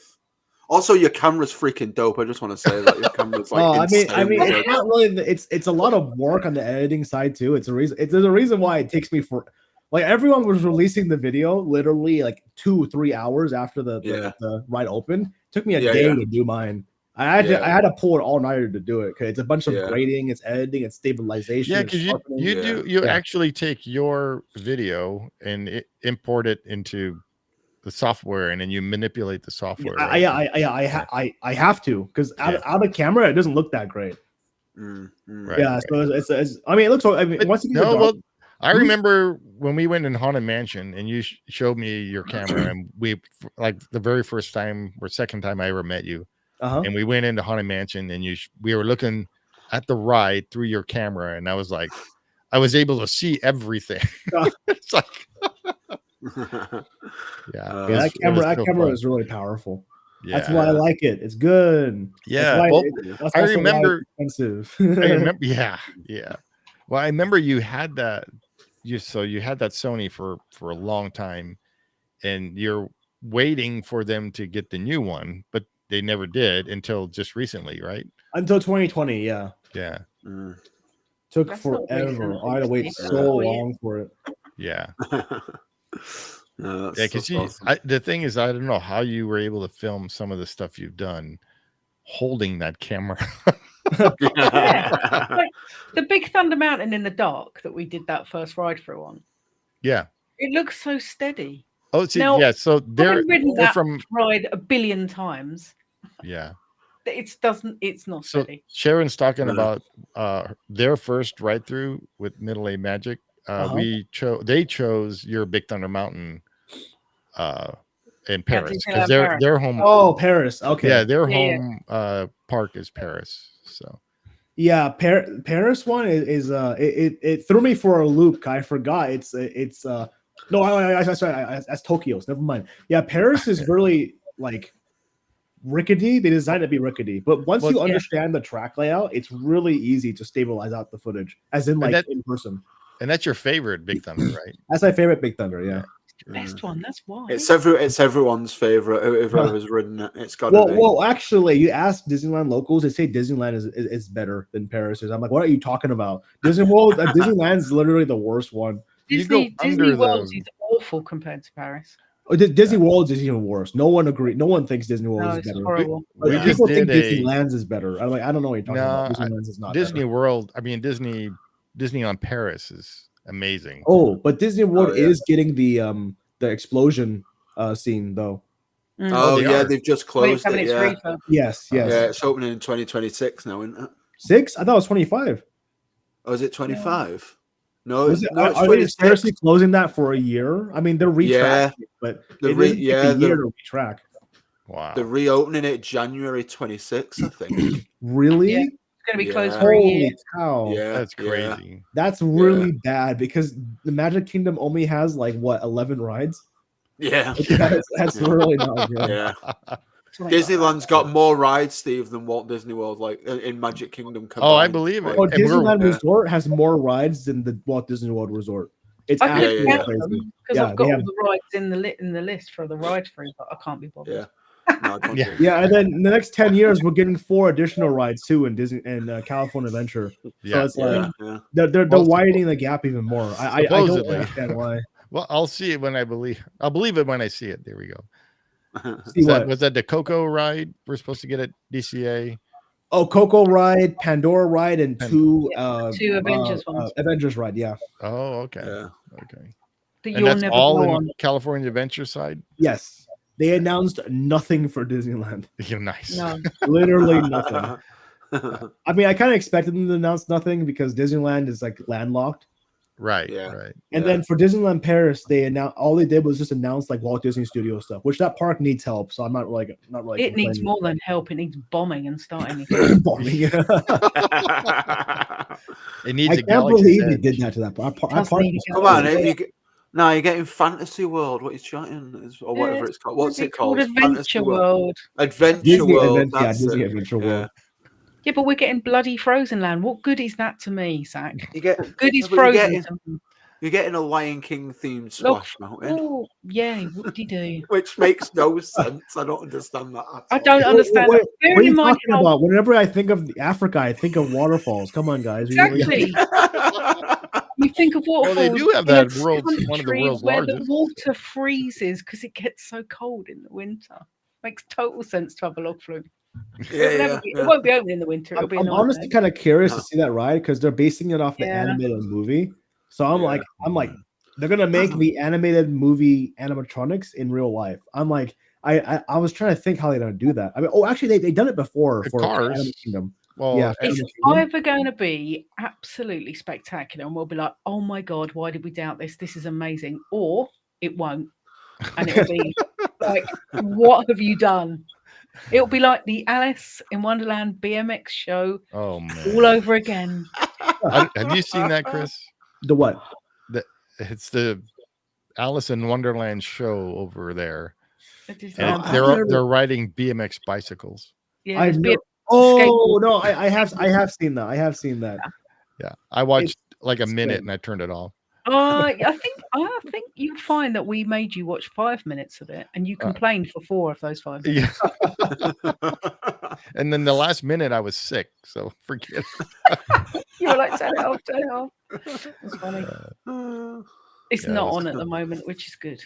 Also, your camera's freaking dope. I just want to say that your camera's like. I mean, insanely it's not really. It's a lot of work on the editing side too. It's a reason. There's a reason why it takes me for. Like everyone was releasing the video literally like 2-3 hours after the ride opened. It took me a Yeah, day yeah. to do mine. I had to pull it all nighter to do it because it's a bunch of Yeah. grading, it's editing, it's stabilization. yeah, it's because sharpening. you Yeah. actually take your video and import it into the software, and then you manipulate the software. Right? I have to because out of camera it doesn't look that great. Right, Yeah, right. so it's I mean it looks. I mean, But once you get no, the well, I remember when we went in Haunted Mansion and you showed me your camera, and we like the very first time or second time I ever met you, and we went into Haunted Mansion, and we were looking at the ride through your camera, and I was like, I was able to see everything. It's like, that camera is really powerful. Yeah, That's why I like it. It's good. Yeah, that's why well, that's I also why remember. it's expensive. I remember. Yeah. Well, I remember you had that. You had that Sony for a long time, and you're waiting for them to get the new one, but they never did until just recently, right? Until 2020, yeah. Yeah. Took That's not forever. recent, I had to wait obviously. so 4 years. long for it. Yeah. No, Yeah, because awesome. the thing is, I don't know how you were able to film some of the stuff you've done holding that camera. Yeah. Like the Big Thunder Mountain in the dark that we did that first ride through on. Yeah. It looks so steady. Oh, see, Now, yeah. So Having ridden they're that from. ride a billion times, Yeah. it's not So steady. Sharon's talking No. about their first ride through with Middle A Magic. They chose your Big Thunder Mountain in Paris because their home. Oh, Paris. Okay. Yeah, their home park is Paris. So yeah, Paris one is it threw me for a loop. I forgot it's no, that's Tokyo's. Never mind. Yeah, Paris is really like rickety. They designed it to be rickety, but once you understand the track layout, it's really easy to stabilize out the footage, as in like in person. And that's your favorite Big Thunder, right? That's my favorite Big Thunder. Yeah. Best one. That's why it's everyone's favorite. Whoever's ridden it, it's got to be. Well, actually, you ask Disneyland locals, they say Disneyland is better than Paris is. I'm like, what are you talking about? Disneyland's literally the worst one. Disney World is awful compared to Paris. Disney World is even worse. No one agrees. No one thinks Disney World is better. Horrible. People think Disneyland's is better. I'm like, I don't know what you're talking about. Disneyland's is not Disney better. World. I mean, Disney on Paris is amazing. Oh, but Disney World is getting the explosion scene though. They've just closed it. Yeah. Yes. Yeah, it's opening in 2026 now, isn't it? 6? I thought it was 25. Oh, is it 25? No, are it's they 26. seriously closing that for a year? I mean, they're retracting, but it doesn't take a year to retrack. Wow. They're reopening it January 26th, I think. Really? Yeah. It's going to be closed for a year. Cow. Yeah, that's crazy. That's really bad because the Magic Kingdom only has like what 11 rides. Yeah, that's really not good. Yeah. Disneyland's got more rides, Steve, than Walt Disney World, like in Magic Kingdom combined. Oh, I believe it. Oh, Disneyland Resort has more rides than the Walt Disney World Resort. It's crazy because I've got all have... the rides in the list for the ride through, but I can't be bothered. Yeah. No, and then in the next 10 years, we're getting 4 additional rides too in Disney and California Adventure. So it's like they're widening the gap even more. I don't understand why. Well, I'll see it when I believe. I'll believe it when I see it. There we go. Was that the Coco ride we're supposed to get at DCA? Oh, Coco ride, Pandora ride, and two Avengers ones. Avengers ride, yeah. Oh, okay. Yeah. Okay. But and that's all in California Adventure side? Yes. They announced nothing for Disneyland. You're nice. No. Literally nothing. I mean, I kind of expected them to announce nothing because Disneyland is like landlocked. Right. Yeah. Right. And then for Disneyland Paris, they announced all they did was just announce like Walt Disney Studio stuff, which that park needs help. So I'm not really It needs more than help. It needs bombing and starting. bombing. It needs I a can't Galaxy's believe they Edge. did that to that park. Does need a Come on, no, you're getting Fantasy World. What are you chatting? Or whatever it's called. What's it called? Adventure World. Adventure Disney World. Disney Adventure World. Yeah, but we're getting bloody Frozen Land. What good is that to me, Zach? You get What good is but Frozen? you're getting a Lion King themed Splash Mountain, Oh, yeah, what did you do? which makes no sense. I don't understand that at all. I don't understand. What Bearing are you in mind talking about? Whenever I think of Africa, I think of waterfalls. Come on, guys. Exactly. You think of waterfalls. Well, they do have in a that one of the country world's where largest. the water freezes because it gets so cold in the winter. Makes total sense to have a log flume. It won't be open in the winter. It'll be I'm honestly kind of curious to see that ride because they're basing it off the animated movie. So I'm like, they're gonna make the animated movie animatronics in real life. I'm like, I was trying to think how they're gonna do that. I mean, actually, they've done it before The for Cars. Animal Kingdom. Well, Yeah, it's Animal Kingdom. either going to be absolutely spectacular and we'll be like, oh my God, why did we doubt this? This is amazing. Or it won't. And it'll be like, what have you done? It'll be like the Alice in Wonderland BMX show oh man, all over again. Have you seen that, Chris? The what? It's the Alice in Wonderland show over there. And they're riding BMX bicycles. Yeah, no, I have seen that. I have seen that. Yeah, I watched like a minute and I turned it off. I think you'd find that we made you watch 5 minutes of it, and you complained for 4 of those 5 minutes. Yeah. And then the last minute, I was sick, so forget it. You were like, turn it off, turn it off. That's funny. It's not on at the moment, which is good.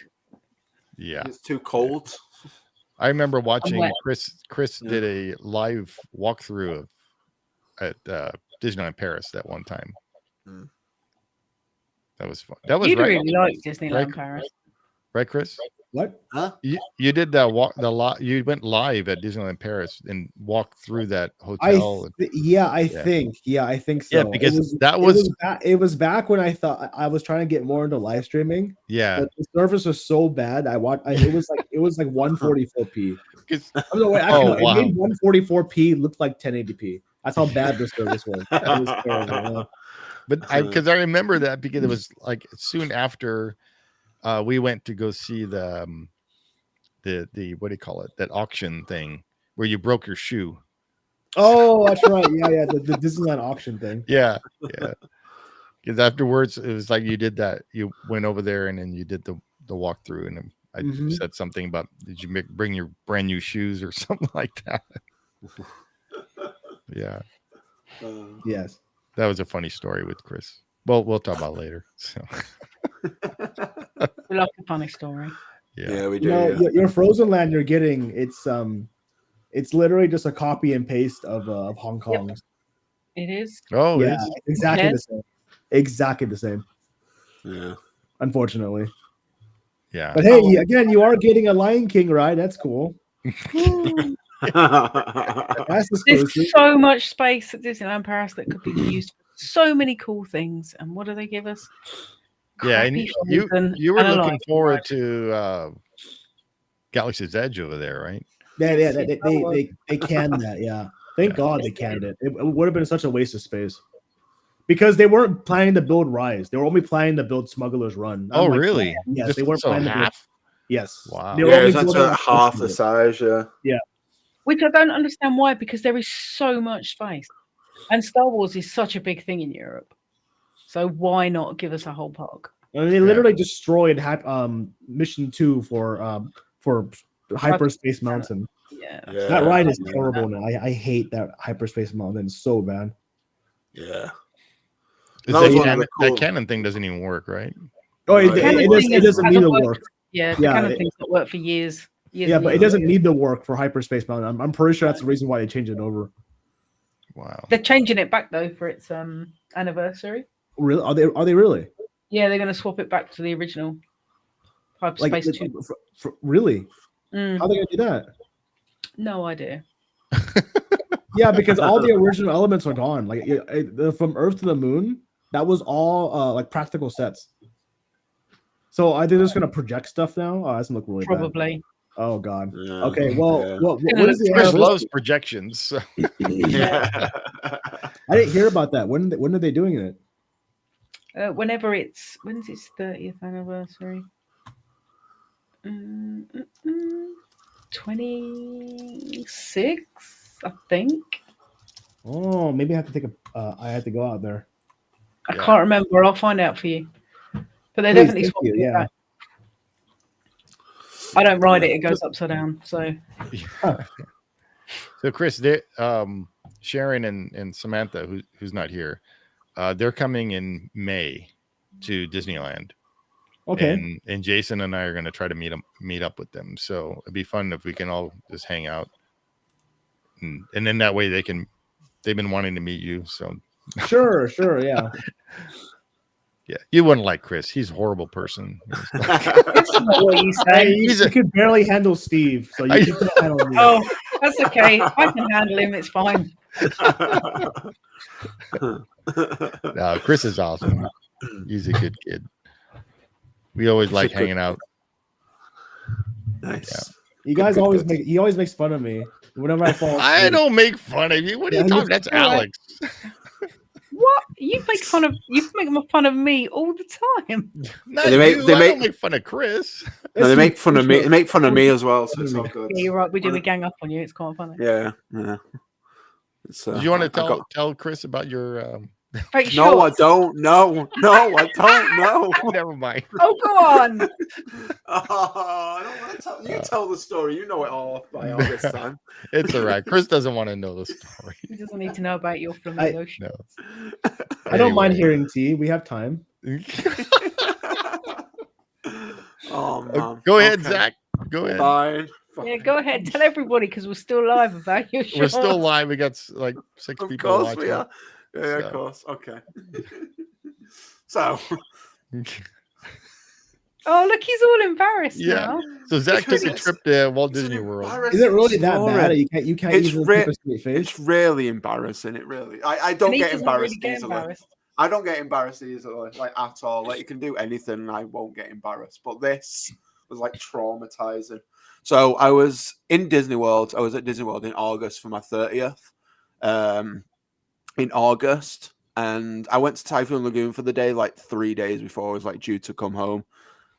Yeah, it's too cold. I remember watching Chris did a live walkthrough at Disneyland Paris that one time. That was fun. That was You'd right. really like Disneyland Paris, right, Chris? What? Huh? You did that you went live at Disneyland Paris and walked through that hotel. I think so. Yeah, because it was back when I thought I was trying to get more into live streaming. Yeah, but the service was so bad. It was like 144p. It made 144p look like 1080p. That's how bad the service was. It was terrible. But because I remember that because it was like soon after we went to go see the what do you call it, that auction thing where you broke your shoe. Oh, that's right. Yeah, the Disneyland auction thing. Yeah. Because afterwards it was like you did that. You went over there and then you did the walkthrough, and I said something about did you bring your brand new shoes or something like that. Yeah. Yes. That was a funny story with Chris. Well, we'll talk about it later. So. We love a funny story. Yeah, we do. Your Frozen Land you're getting, it's literally just a copy and paste of Hong Kong. Yep. It is. Oh, yeah, exactly the same. Exactly the same. Yeah. Unfortunately. Yeah. But hey, again, you are getting a Lion King ride. That's cool. There's so much space at Disneyland Paris that could be used for so many cool things. And what do they give us? Yeah, and you were looking forward to Galaxy's Edge over there, right? Yeah, they canned that. Yeah, thank God they canned it. It would have been such a waste of space because they weren't planning to build Rise. They were only planning to build Smuggler's Run. Oh, really? Yes, they weren't planning to build. Yes. Wow. Yeah, that's half the size. Yeah. Which I don't understand why, because there is so much space, and Star Wars is such a big thing in Europe. So why not give us a whole park? And they literally destroyed Mission 2 for Hyperspace Mountain. Yeah, that ride is terrible now. I hate that Hyperspace Mountain. It's so bad. Yeah. That cannon thing doesn't even work, right? Oh, it doesn't need to work. Yeah, the cannon thing's not worked for years. Yeah, but it doesn't need to work for Hyperspace Mountain. I'm pretty sure that's the reason why they changed it over. Wow. They're changing it back though for its anniversary. Really? Are they really? Yeah, they're going to swap it back to the original Hyperspace 2. Really? How are they going to do that? No idea. Yeah, because all the original elements are gone. Like from Earth to the Moon, that was all like practical sets. So are they just gonna project stuff now? Oh, that doesn't look really bad. Probably. Oh god. Yeah. Okay. Well, Yeah. what is the Chris anniversary? loves projections. So. Yeah. I didn't hear about that. When are they doing it? When's its 30th anniversary? 26, I think. Oh, maybe I have to take I have to go out there. I can't remember. I'll find out for you. But they Please, definitely thank swapped you, it yeah. back. I don't ride it; it goes upside down. So, So Chris, Sharon and Samantha, who's not here, they're coming in May to Disneyland. Okay. And Jason and I are going to try to meet up with them. So it'd be fun if we can all just hang out, and then that way they've been wanting to meet you. So Sure, yeah. yeah, you wouldn't like Chris. He's a horrible person. that's not what you say. You could barely handle Steve, so you can handle me. Oh, that's okay. I can handle him. It's fine. No, Chris is awesome. He's a good kid. We always like hanging out. Nice. Yeah. You guys he always makes fun of me whenever I fall asleep. I don't make fun of you. What are you talking? That's Alex. What? You make fun of me all the time. Not They make- you. they I make- don't make fun of Chris. No, they make fun of me. They make fun of me as well, so it's all good. Yeah, you're right. We do. We gang up on you. It's quite funny. Yeah. Do you want to tell Chris about your? Fake No, I shots. don't. No, I don't know. Never mind. Oh, go on. I don't want to tell. You tell the story. You know it all by all this time. It's all right. Chris doesn't want to know the story. He doesn't need to know about your flamingo shit. No. I don't mind hearing tea. We have time. Oh man. Go ahead, Okay. Zach. Go ahead. Fine. Yeah, go ahead. Tell everybody because we're still live about your show. We're still live. We got like 6 Of people course watching. we are. Yeah, So. of course. Okay. So. Oh, look, he's all embarrassed Yeah. now. So Zach took a Because trip to Walt Disney World. Is it really that Sorry. bad? You can't It's even re- keep a straight face. It's really embarrassing. It really. I don't And he get doesn't embarrassed really get easily. embarrassed. I don't get embarrassed easily, like at all. Like you can do anything, and I won't get embarrassed. But this was like traumatizing. So I was in Disney World. I was at Disney World in August for my 30th. In August, and I went to Typhoon Lagoon for the day, like 3 days before I was like due to come home.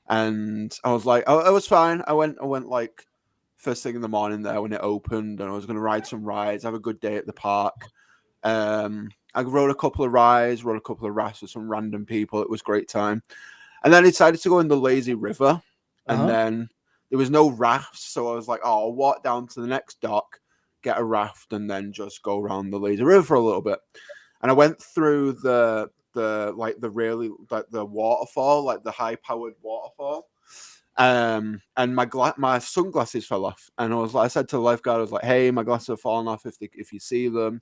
And I was like, oh, it was fine. I went like first thing in the morning there when it opened, and I was going to ride some rides, have a good day at the park. I rode a couple of rides, rode a couple of rafts with some random people. It was a great time. And then I decided to go in the lazy river, and then there was no rafts. So I was like, oh, I'll walk down to the next dock, get a raft, and then just go around the lazy river for a little bit. And I went through the waterfall, like the high powered waterfall. And my sunglasses fell off, and I said to the lifeguard, I was like, hey, my glasses have fallen off. If you see them,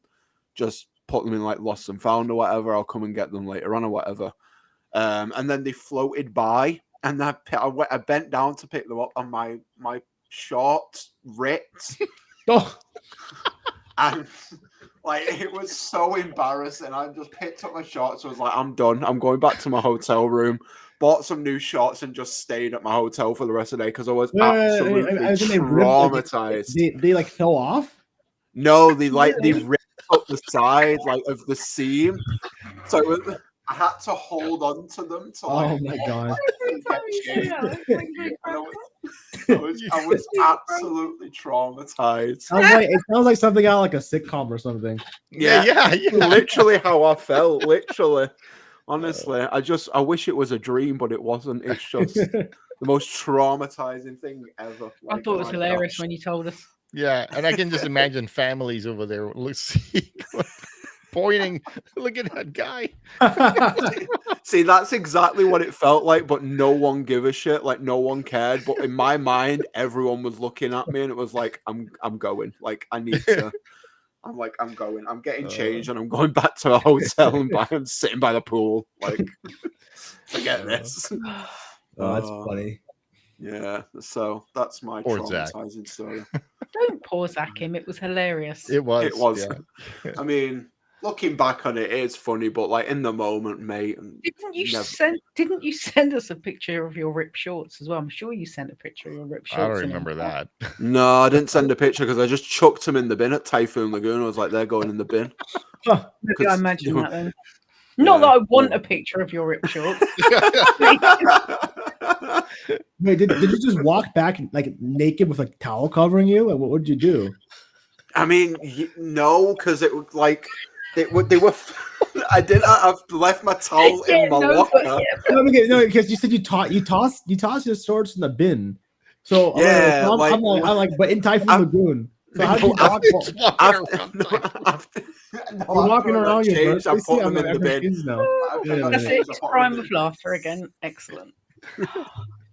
just put them in like lost and found or whatever. I'll come and get them later on or whatever. And then they floated by, and I bent down to pick them up, and my shorts ripped. Oh. And like it was so embarrassing. I just picked up my shorts. I was like, I'm done. I'm going back to my hotel room. Bought some new shorts and just stayed at my hotel for the rest of the day because I was absolutely traumatized. They like fell off. No, they ripped up the side like of the seam. So I had to hold on to them. Oh my god! I was absolutely traumatized. It sounds like something out of like a sitcom or something. Yeah. Literally how I felt. Literally, honestly, I wish it was a dream, but it wasn't. It's just the most traumatizing thing ever. I thought it was hilarious when you told us. Yeah, and I can just imagine families over there pointing. Look at that guy. See, that's exactly what it felt like, but no one gave a shit. Like no one cared. But in my mind, everyone was looking at me, and it was like, I'm going. Like I need to. I'm like, I'm going. I'm getting changed, and I'm going back to a hotel and sitting by the pool. Like, forget this. Oh, that's funny. Yeah. So that's my Poor Zack. traumatizing story. Don't poor Zack him. It was hilarious. It was. It was. Yeah. I mean, looking back on it, it's funny, but like in the moment, mate. Didn't you send us a picture of your ripped shorts as well? I'm sure you sent a picture of your ripped shorts. I don't remember that. No, I didn't send a picture because I just chucked them in the bin at Typhoon Lagoon. I was like, they're going in the bin. Maybe I imagine that then. Not that I want a picture of your ripped shorts. Wait, did you just walk back like naked with a towel covering you? And what did you do? I mean, no, because it was like they were. I've left my towel in my locker. No, because you said you tossed your shorts in the bin. So yeah, I'm like, but in Typhoon Lagoon. So how did you walk? You're walking around your birthday. I put them in the bin. That's it. It's prime of laughter again. Excellent.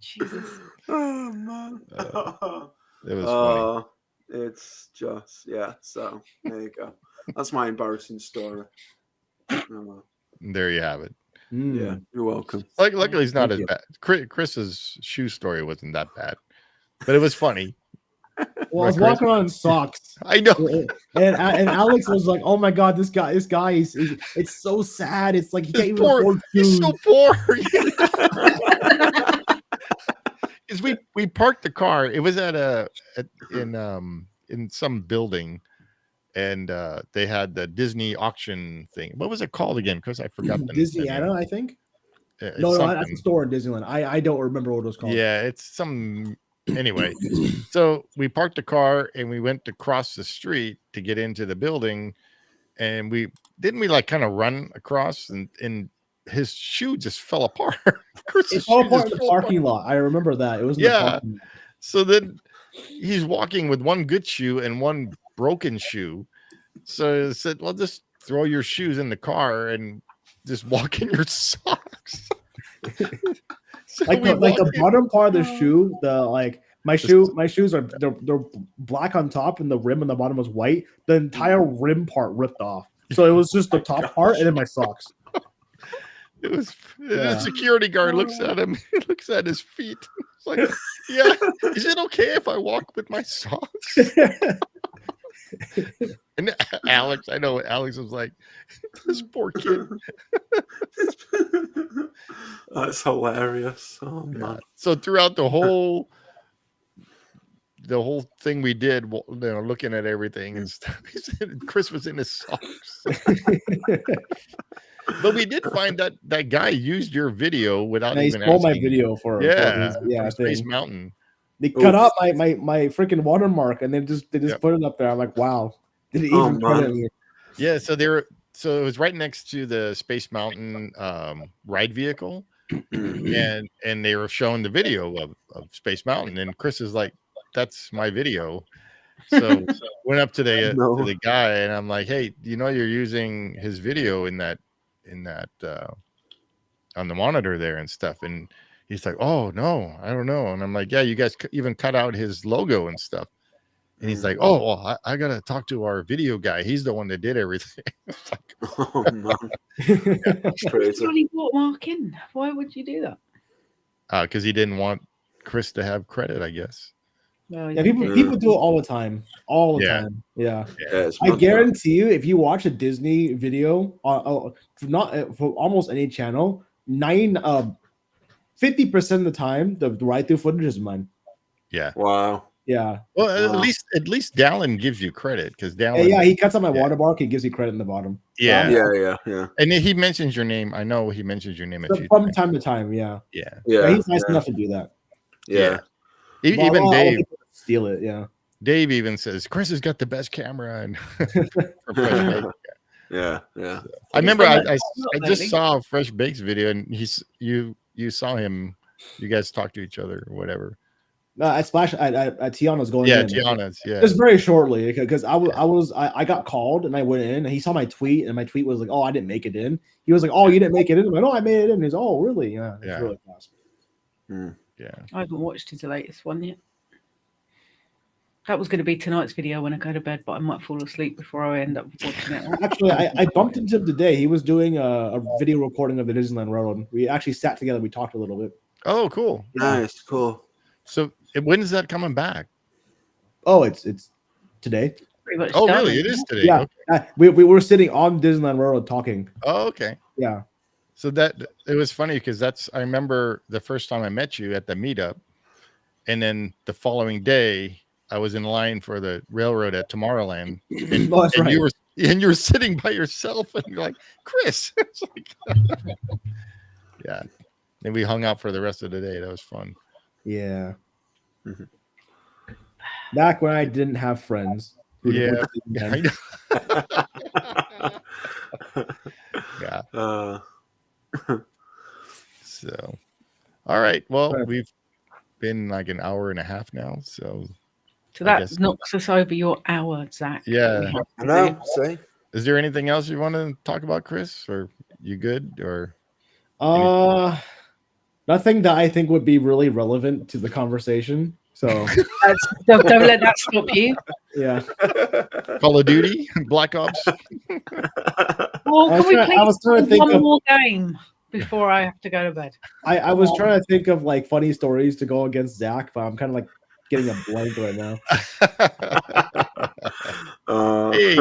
Jesus. Oh man. It was funny. It's just so there you go. That's my embarrassing story. There you have it. Yeah, you're welcome. Luckily it's not as bad. Chris's shoe story wasn't that bad, but it was funny. Well, I was walking around in socks. I know. And Alex was like, "Oh my god, this guy is it's so sad. It's like he can't even afford He's so poor." Because we parked the car. It was in some building, and they had the Disney auction thing. What was it called again? Because I forgot the Disneyana, I think. No, that's a store in Disneyland. I don't remember what it was called. Yeah, it's some. Anyway, so we parked the car and we went to cross the street to get into the building, and we like kind of run across, and his shoe just fell apart. It fell apart in the parking lot. I remember that. It was in the parking lot. So then he's walking with one good shoe and one broken shoe. So I said, well, just throw your shoes in the car and just walk in your socks. So the bottom part of the shoe, my shoes are they're black on top and the rim on the bottom was white. The entire rim part ripped off. So it was just the top part and then my socks. It was the security guard looks at him, he looks at his feet. It's like, yeah, is it okay if I walk with my socks? And Alex was like, this poor kid. That's hilarious. Oh man. So throughout the whole thing we did, looking at everything and stuff, Chris was in his socks. But we did find that guy used your video without even asking. My video for Space Mountain. They cut out my freaking watermark and they just put it up there. I'm like, wow. Did it even credit me? Yeah, so it was right next to the Space Mountain ride vehicle, and they were showing the video of Space Mountain, and Chris is like, "That's my video." So went up to the guy, and I'm like, "Hey, you're using his video in that on the monitor there and stuff." And he's like, "Oh no, I don't know." And I'm like, "Yeah, you guys even cut out his logo and stuff." And he's like, "Oh, well, I gotta talk to our video guy. He's the one that did everything." Oh man, that's crazy. You brought Mark in. Why would you do that? Because he didn't want Chris to have credit, I guess. People do it all the time. All the time. Yeah. I guarantee you, if you watch a Disney video for almost any channel, 50% of the time, the ride-through footage is mine. Yeah. Wow. Yeah. Well, at least Dallin gives you credit because Dallin. Yeah, he cuts out my watermark. He gives you credit in the bottom. Yeah. And he mentions your name. I know he mentions your name from time to time. Yeah. He's nice enough to do that. Yeah. Even Dave steal it. Yeah. Dave even says Chris has got the best camera. And yeah. I remember I just saw a Fresh Bakes video, and you saw him. You guys talked to each other or whatever. At Tiana's going. Yeah, in. Tiana's. Yeah, just very shortly because I got called and I went in and he saw my tweet and my tweet was like, "Oh, I didn't make it in." He was like, "Oh, you didn't make it in?" I'm like, "No, I made it in." He's, "Oh, really?" Yeah, it's really fast. Yeah, I haven't watched his latest one yet. That was going to be tonight's video when I go to bed, but I might fall asleep before I end up watching it. Actually, I bumped into him today. He was doing a video recording of the Disneyland Railroad. We actually sat together. We talked a little bit. Oh, cool. Nice, cool. So when is that coming back? Oh, it's today. Pretty much Oh, done, really? It isn't is it? today. Yeah, Okay. we were sitting on Disneyland Railroad talking. Oh, okay. Yeah. So that it was funny because I remember the first time I met you at the meetup, and then the following day I was in line for the railroad at Tomorrowland, and Oh, that's and right. you were sitting by yourself, and you're like, Chris. It's like, yeah. And we hung out for the rest of the day. That was fun. Yeah. Mhm. Back when I didn't have friends. who Yeah. went to Disneyland. Yeah. Uh, So, all right. Well, Right. we've been like an hour and a half now. So, So I that guess- knocks us over your hour, Zach. Yeah. We have I to know. do. See, is there anything else you want to talk about, Chris? Or you good? Or Nothing that I think would be really relevant to the conversation. So Don't let that stop you. yeah. Call of Duty, Black Ops? Well, I was can we trying- I please was trying to do think one of- more game before I have to go to bed? I was trying to think of like funny stories to go against Zach, but I'm kind of like getting a blank right now. Hey,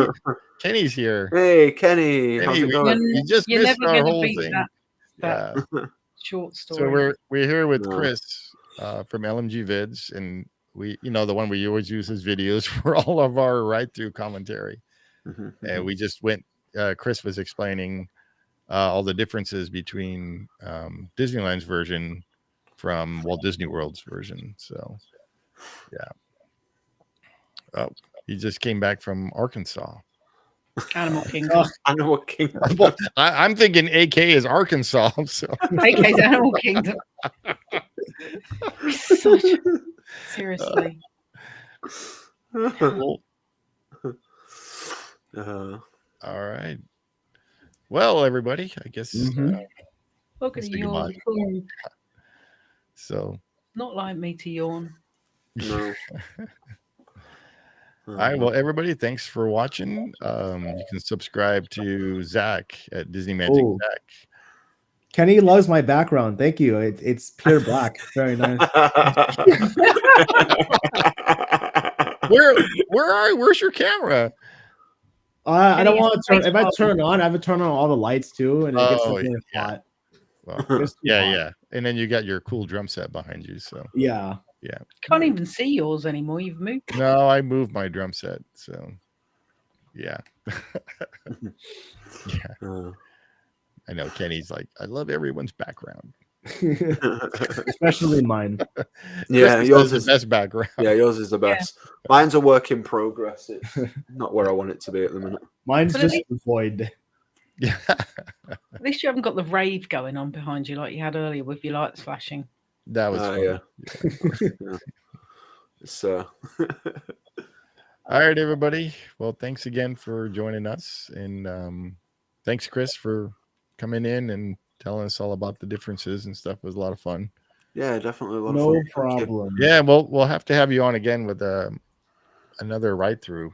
Kenny's here. Hey, Kenny, how's Kenny, it going? you just You're missed never our gonna whole beat thing. that Yeah. short story. So we're here with No. Chris from LMG Vids, and we, the one we always use his videos for all of our Ride-Thru commentary. Mhm, And we just went. Chris was explaining all the differences between Disneyland's version from Walt Disney World's version. So, yeah. Oh, he just came back from Arkansas. Animal Kingdom. Animal Kingdom. Well, I'm thinking AK is Arkansas. So AK's Animal Kingdom. Such, seriously. cool. Uh, All right. Well, everybody, I guess. Mhm. Look at Say you yawn. goodbye. So, Not like me to yawn. no. all right. Well, everybody, thanks for watching. You can subscribe to Zack at Disney Magic Oh. Zack. Kenny loves my background. Thank you. It's pure black. Very nice. Where's your camera? I don't Kenny want has to turn. a If I face turn it on, I have to turn on all the lights too, and it gets Oh, like really yeah. hot. Well, It's too yeah, hot. yeah. And then you got your cool drum set behind you. So, Yeah. Can't even see yours anymore. You've moved. no, I moved my drum set. So, yeah. Yeah. Uh, I know Kenny's like, I love everyone's background. Especially mine. yeah, Chris yours has is the best background. yeah, yours is the best. Mine's a work in progress. It's not where I want it to be at the minute. Mine's But at just void. Yeah. At least you haven't got the rave going on behind you like you had earlier with your lights flashing. That was fun. Yeah. It's All right, everybody. Well, thanks again for joining us. And thanks, Chris, for coming in and telling us all about the differences and stuff. It was a lot of fun. yeah, definitely a lot No of fun. Thank you. problem. Yeah, we'll have to have you on again with another Ride-Thru.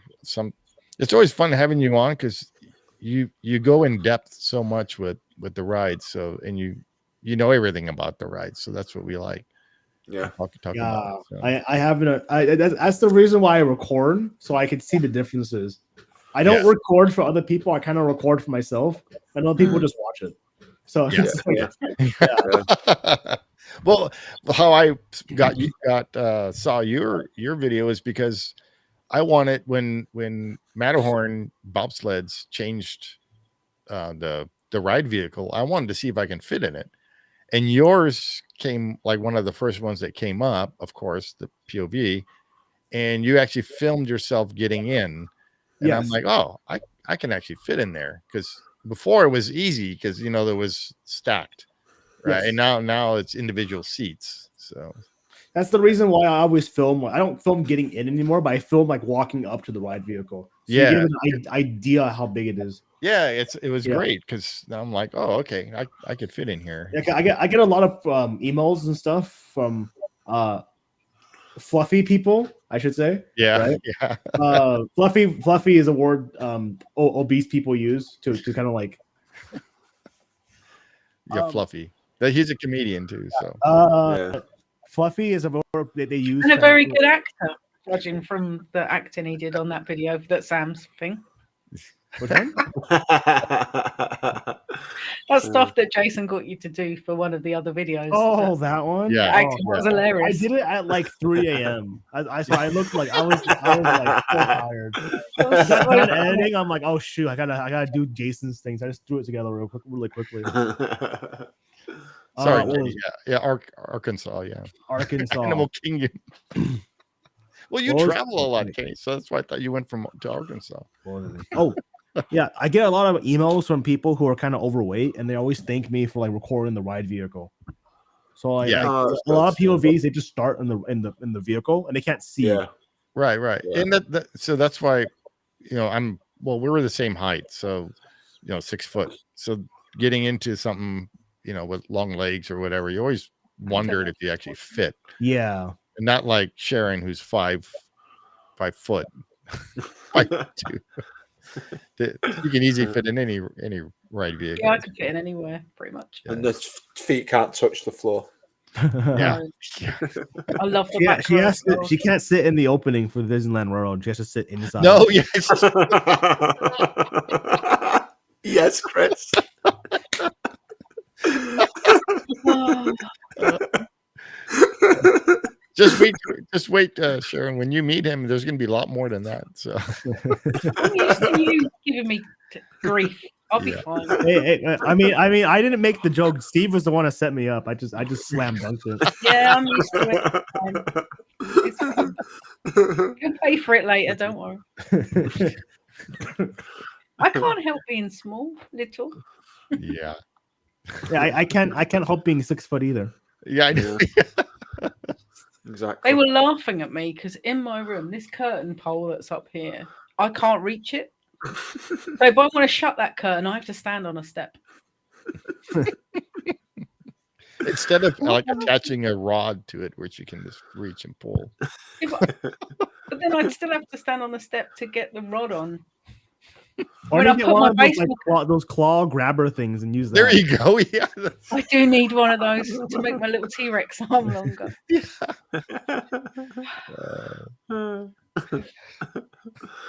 It's always fun having you on because you go in depth so much with the rides. So and you know everything about the rides. So that's what we like. Yeah. Talk Yeah, about. So. I haven't. That's the reason why I record, so I can see the differences. I don't Yeah. record for other people. I kind of record for myself, and other people just watch it. So Yeah. it's like- Yeah. Well, how I saw your video is because I wanted when Matterhorn bobsleds changed the ride vehicle, I wanted to see if I can fit in it. And yours came like one of the first ones that came up, of course, the POV, and you actually filmed yourself getting in. And I'm Yes. like, oh, I can actually fit in there because before it was easy because there was stacked, right? Yes. And now it's individual seats. So That's the reason why I always film. I don't film getting in anymore, but I film like walking up to the ride vehicle. So Yeah. you get an idea how big it is. yeah, it was Yeah. great because I'm like, oh, okay, I could fit in here. Like, I get a lot of emails and stuff from fluffy people, I should say. Yeah, Right? yeah. Fluffy is a word obese people use to kind of like Yeah, Fluffy. He's a comedian too. So Yeah. Fluffy is a word that they use And a to- very good actor. judging from the acting he did on that video, that Sam's thing. Which one? That stuff that Jason got you to do for one of the other videos. Oh, that one. Yeah. The acting was I hilarious. did it at like 3 a.m. So I looked like I was like so tired. That editing, I'm like, oh shoot, I gotta do Jason's things. I just threw it together really quickly. Sorry, what was- Katie, yeah, Arkansas, yeah. Arkansas. Animal Kingdom. Well, you What was- travel a lot, Katie, so that's why I thought you went to Arkansas. Oh, yeah, I get a lot of emails from people who are kind of overweight, and they always thank me for like recording the ride vehicle. So like, Yeah. a lot of POVs, they just start in the vehicle and they can't see. Yeah. Right. Yeah. And so that's why, we were the same height, so 6 foot. So getting into something, with long legs or whatever, you always wondered if you actually fit. Yeah. And not like Sharon, who's 5 foot, 5'2". You can easily fit in any ride vehicle. Yeah, I could fit in anywhere, pretty much. And the feet can't touch the floor. Yeah. I love the Yeah, back she row has as to, well. she can't sit in the opening for Disneyland World. She has to sit inside. No, yes. Yes, Chris. Just wait, Sharon. When you meet him, there's going to be a lot more than that. So I'm used to you giving me grief. I'll be Yeah. fine. Hey, I mean, I didn't make the joke. Steve was the one that set me up. I just slam dunked it. Yeah, I'm used to it. It's fine. You'll pay for it later, don't worry. I can't help being small, little. yeah, Yeah, I can't help being 6 foot either. yeah, I know. Exactly. They were laughing at me because in my room, this curtain pole that's up here, I can't reach it. So if I want to shut that curtain, I have to stand on a step. Instead of like attaching a rod to it, which you can just reach and pull. But then I'd still have to stand on the step to get the rod on. Or When you I get put one my of those, baseball those claw grabber things and use that. There you go. Yeah. I do need one of those to make my little T-Rex arm longer.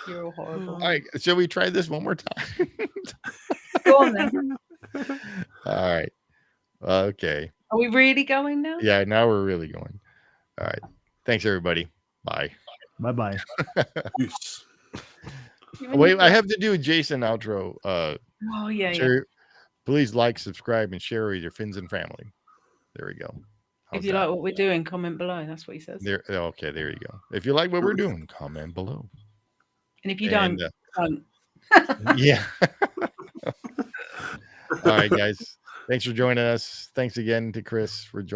You're all horrible. All right. Shall we try this one more time? Go on then. All right. Okay. Are we really going now? Yeah. Now we're really going. All right. Thanks, everybody. Bye. Bye bye. Yes. Wait, I have to do a Jason outro. Oh yeah, yeah. Share, please like, subscribe, and share with your friends and family. There we go. If How's you that? like what we're doing, comment below. That's what he says. There. Okay, there you go. If you like what we're doing, comment below. And if you And, don't. Yeah. All right, guys. Thanks for joining us. Thanks again to Chris for joining.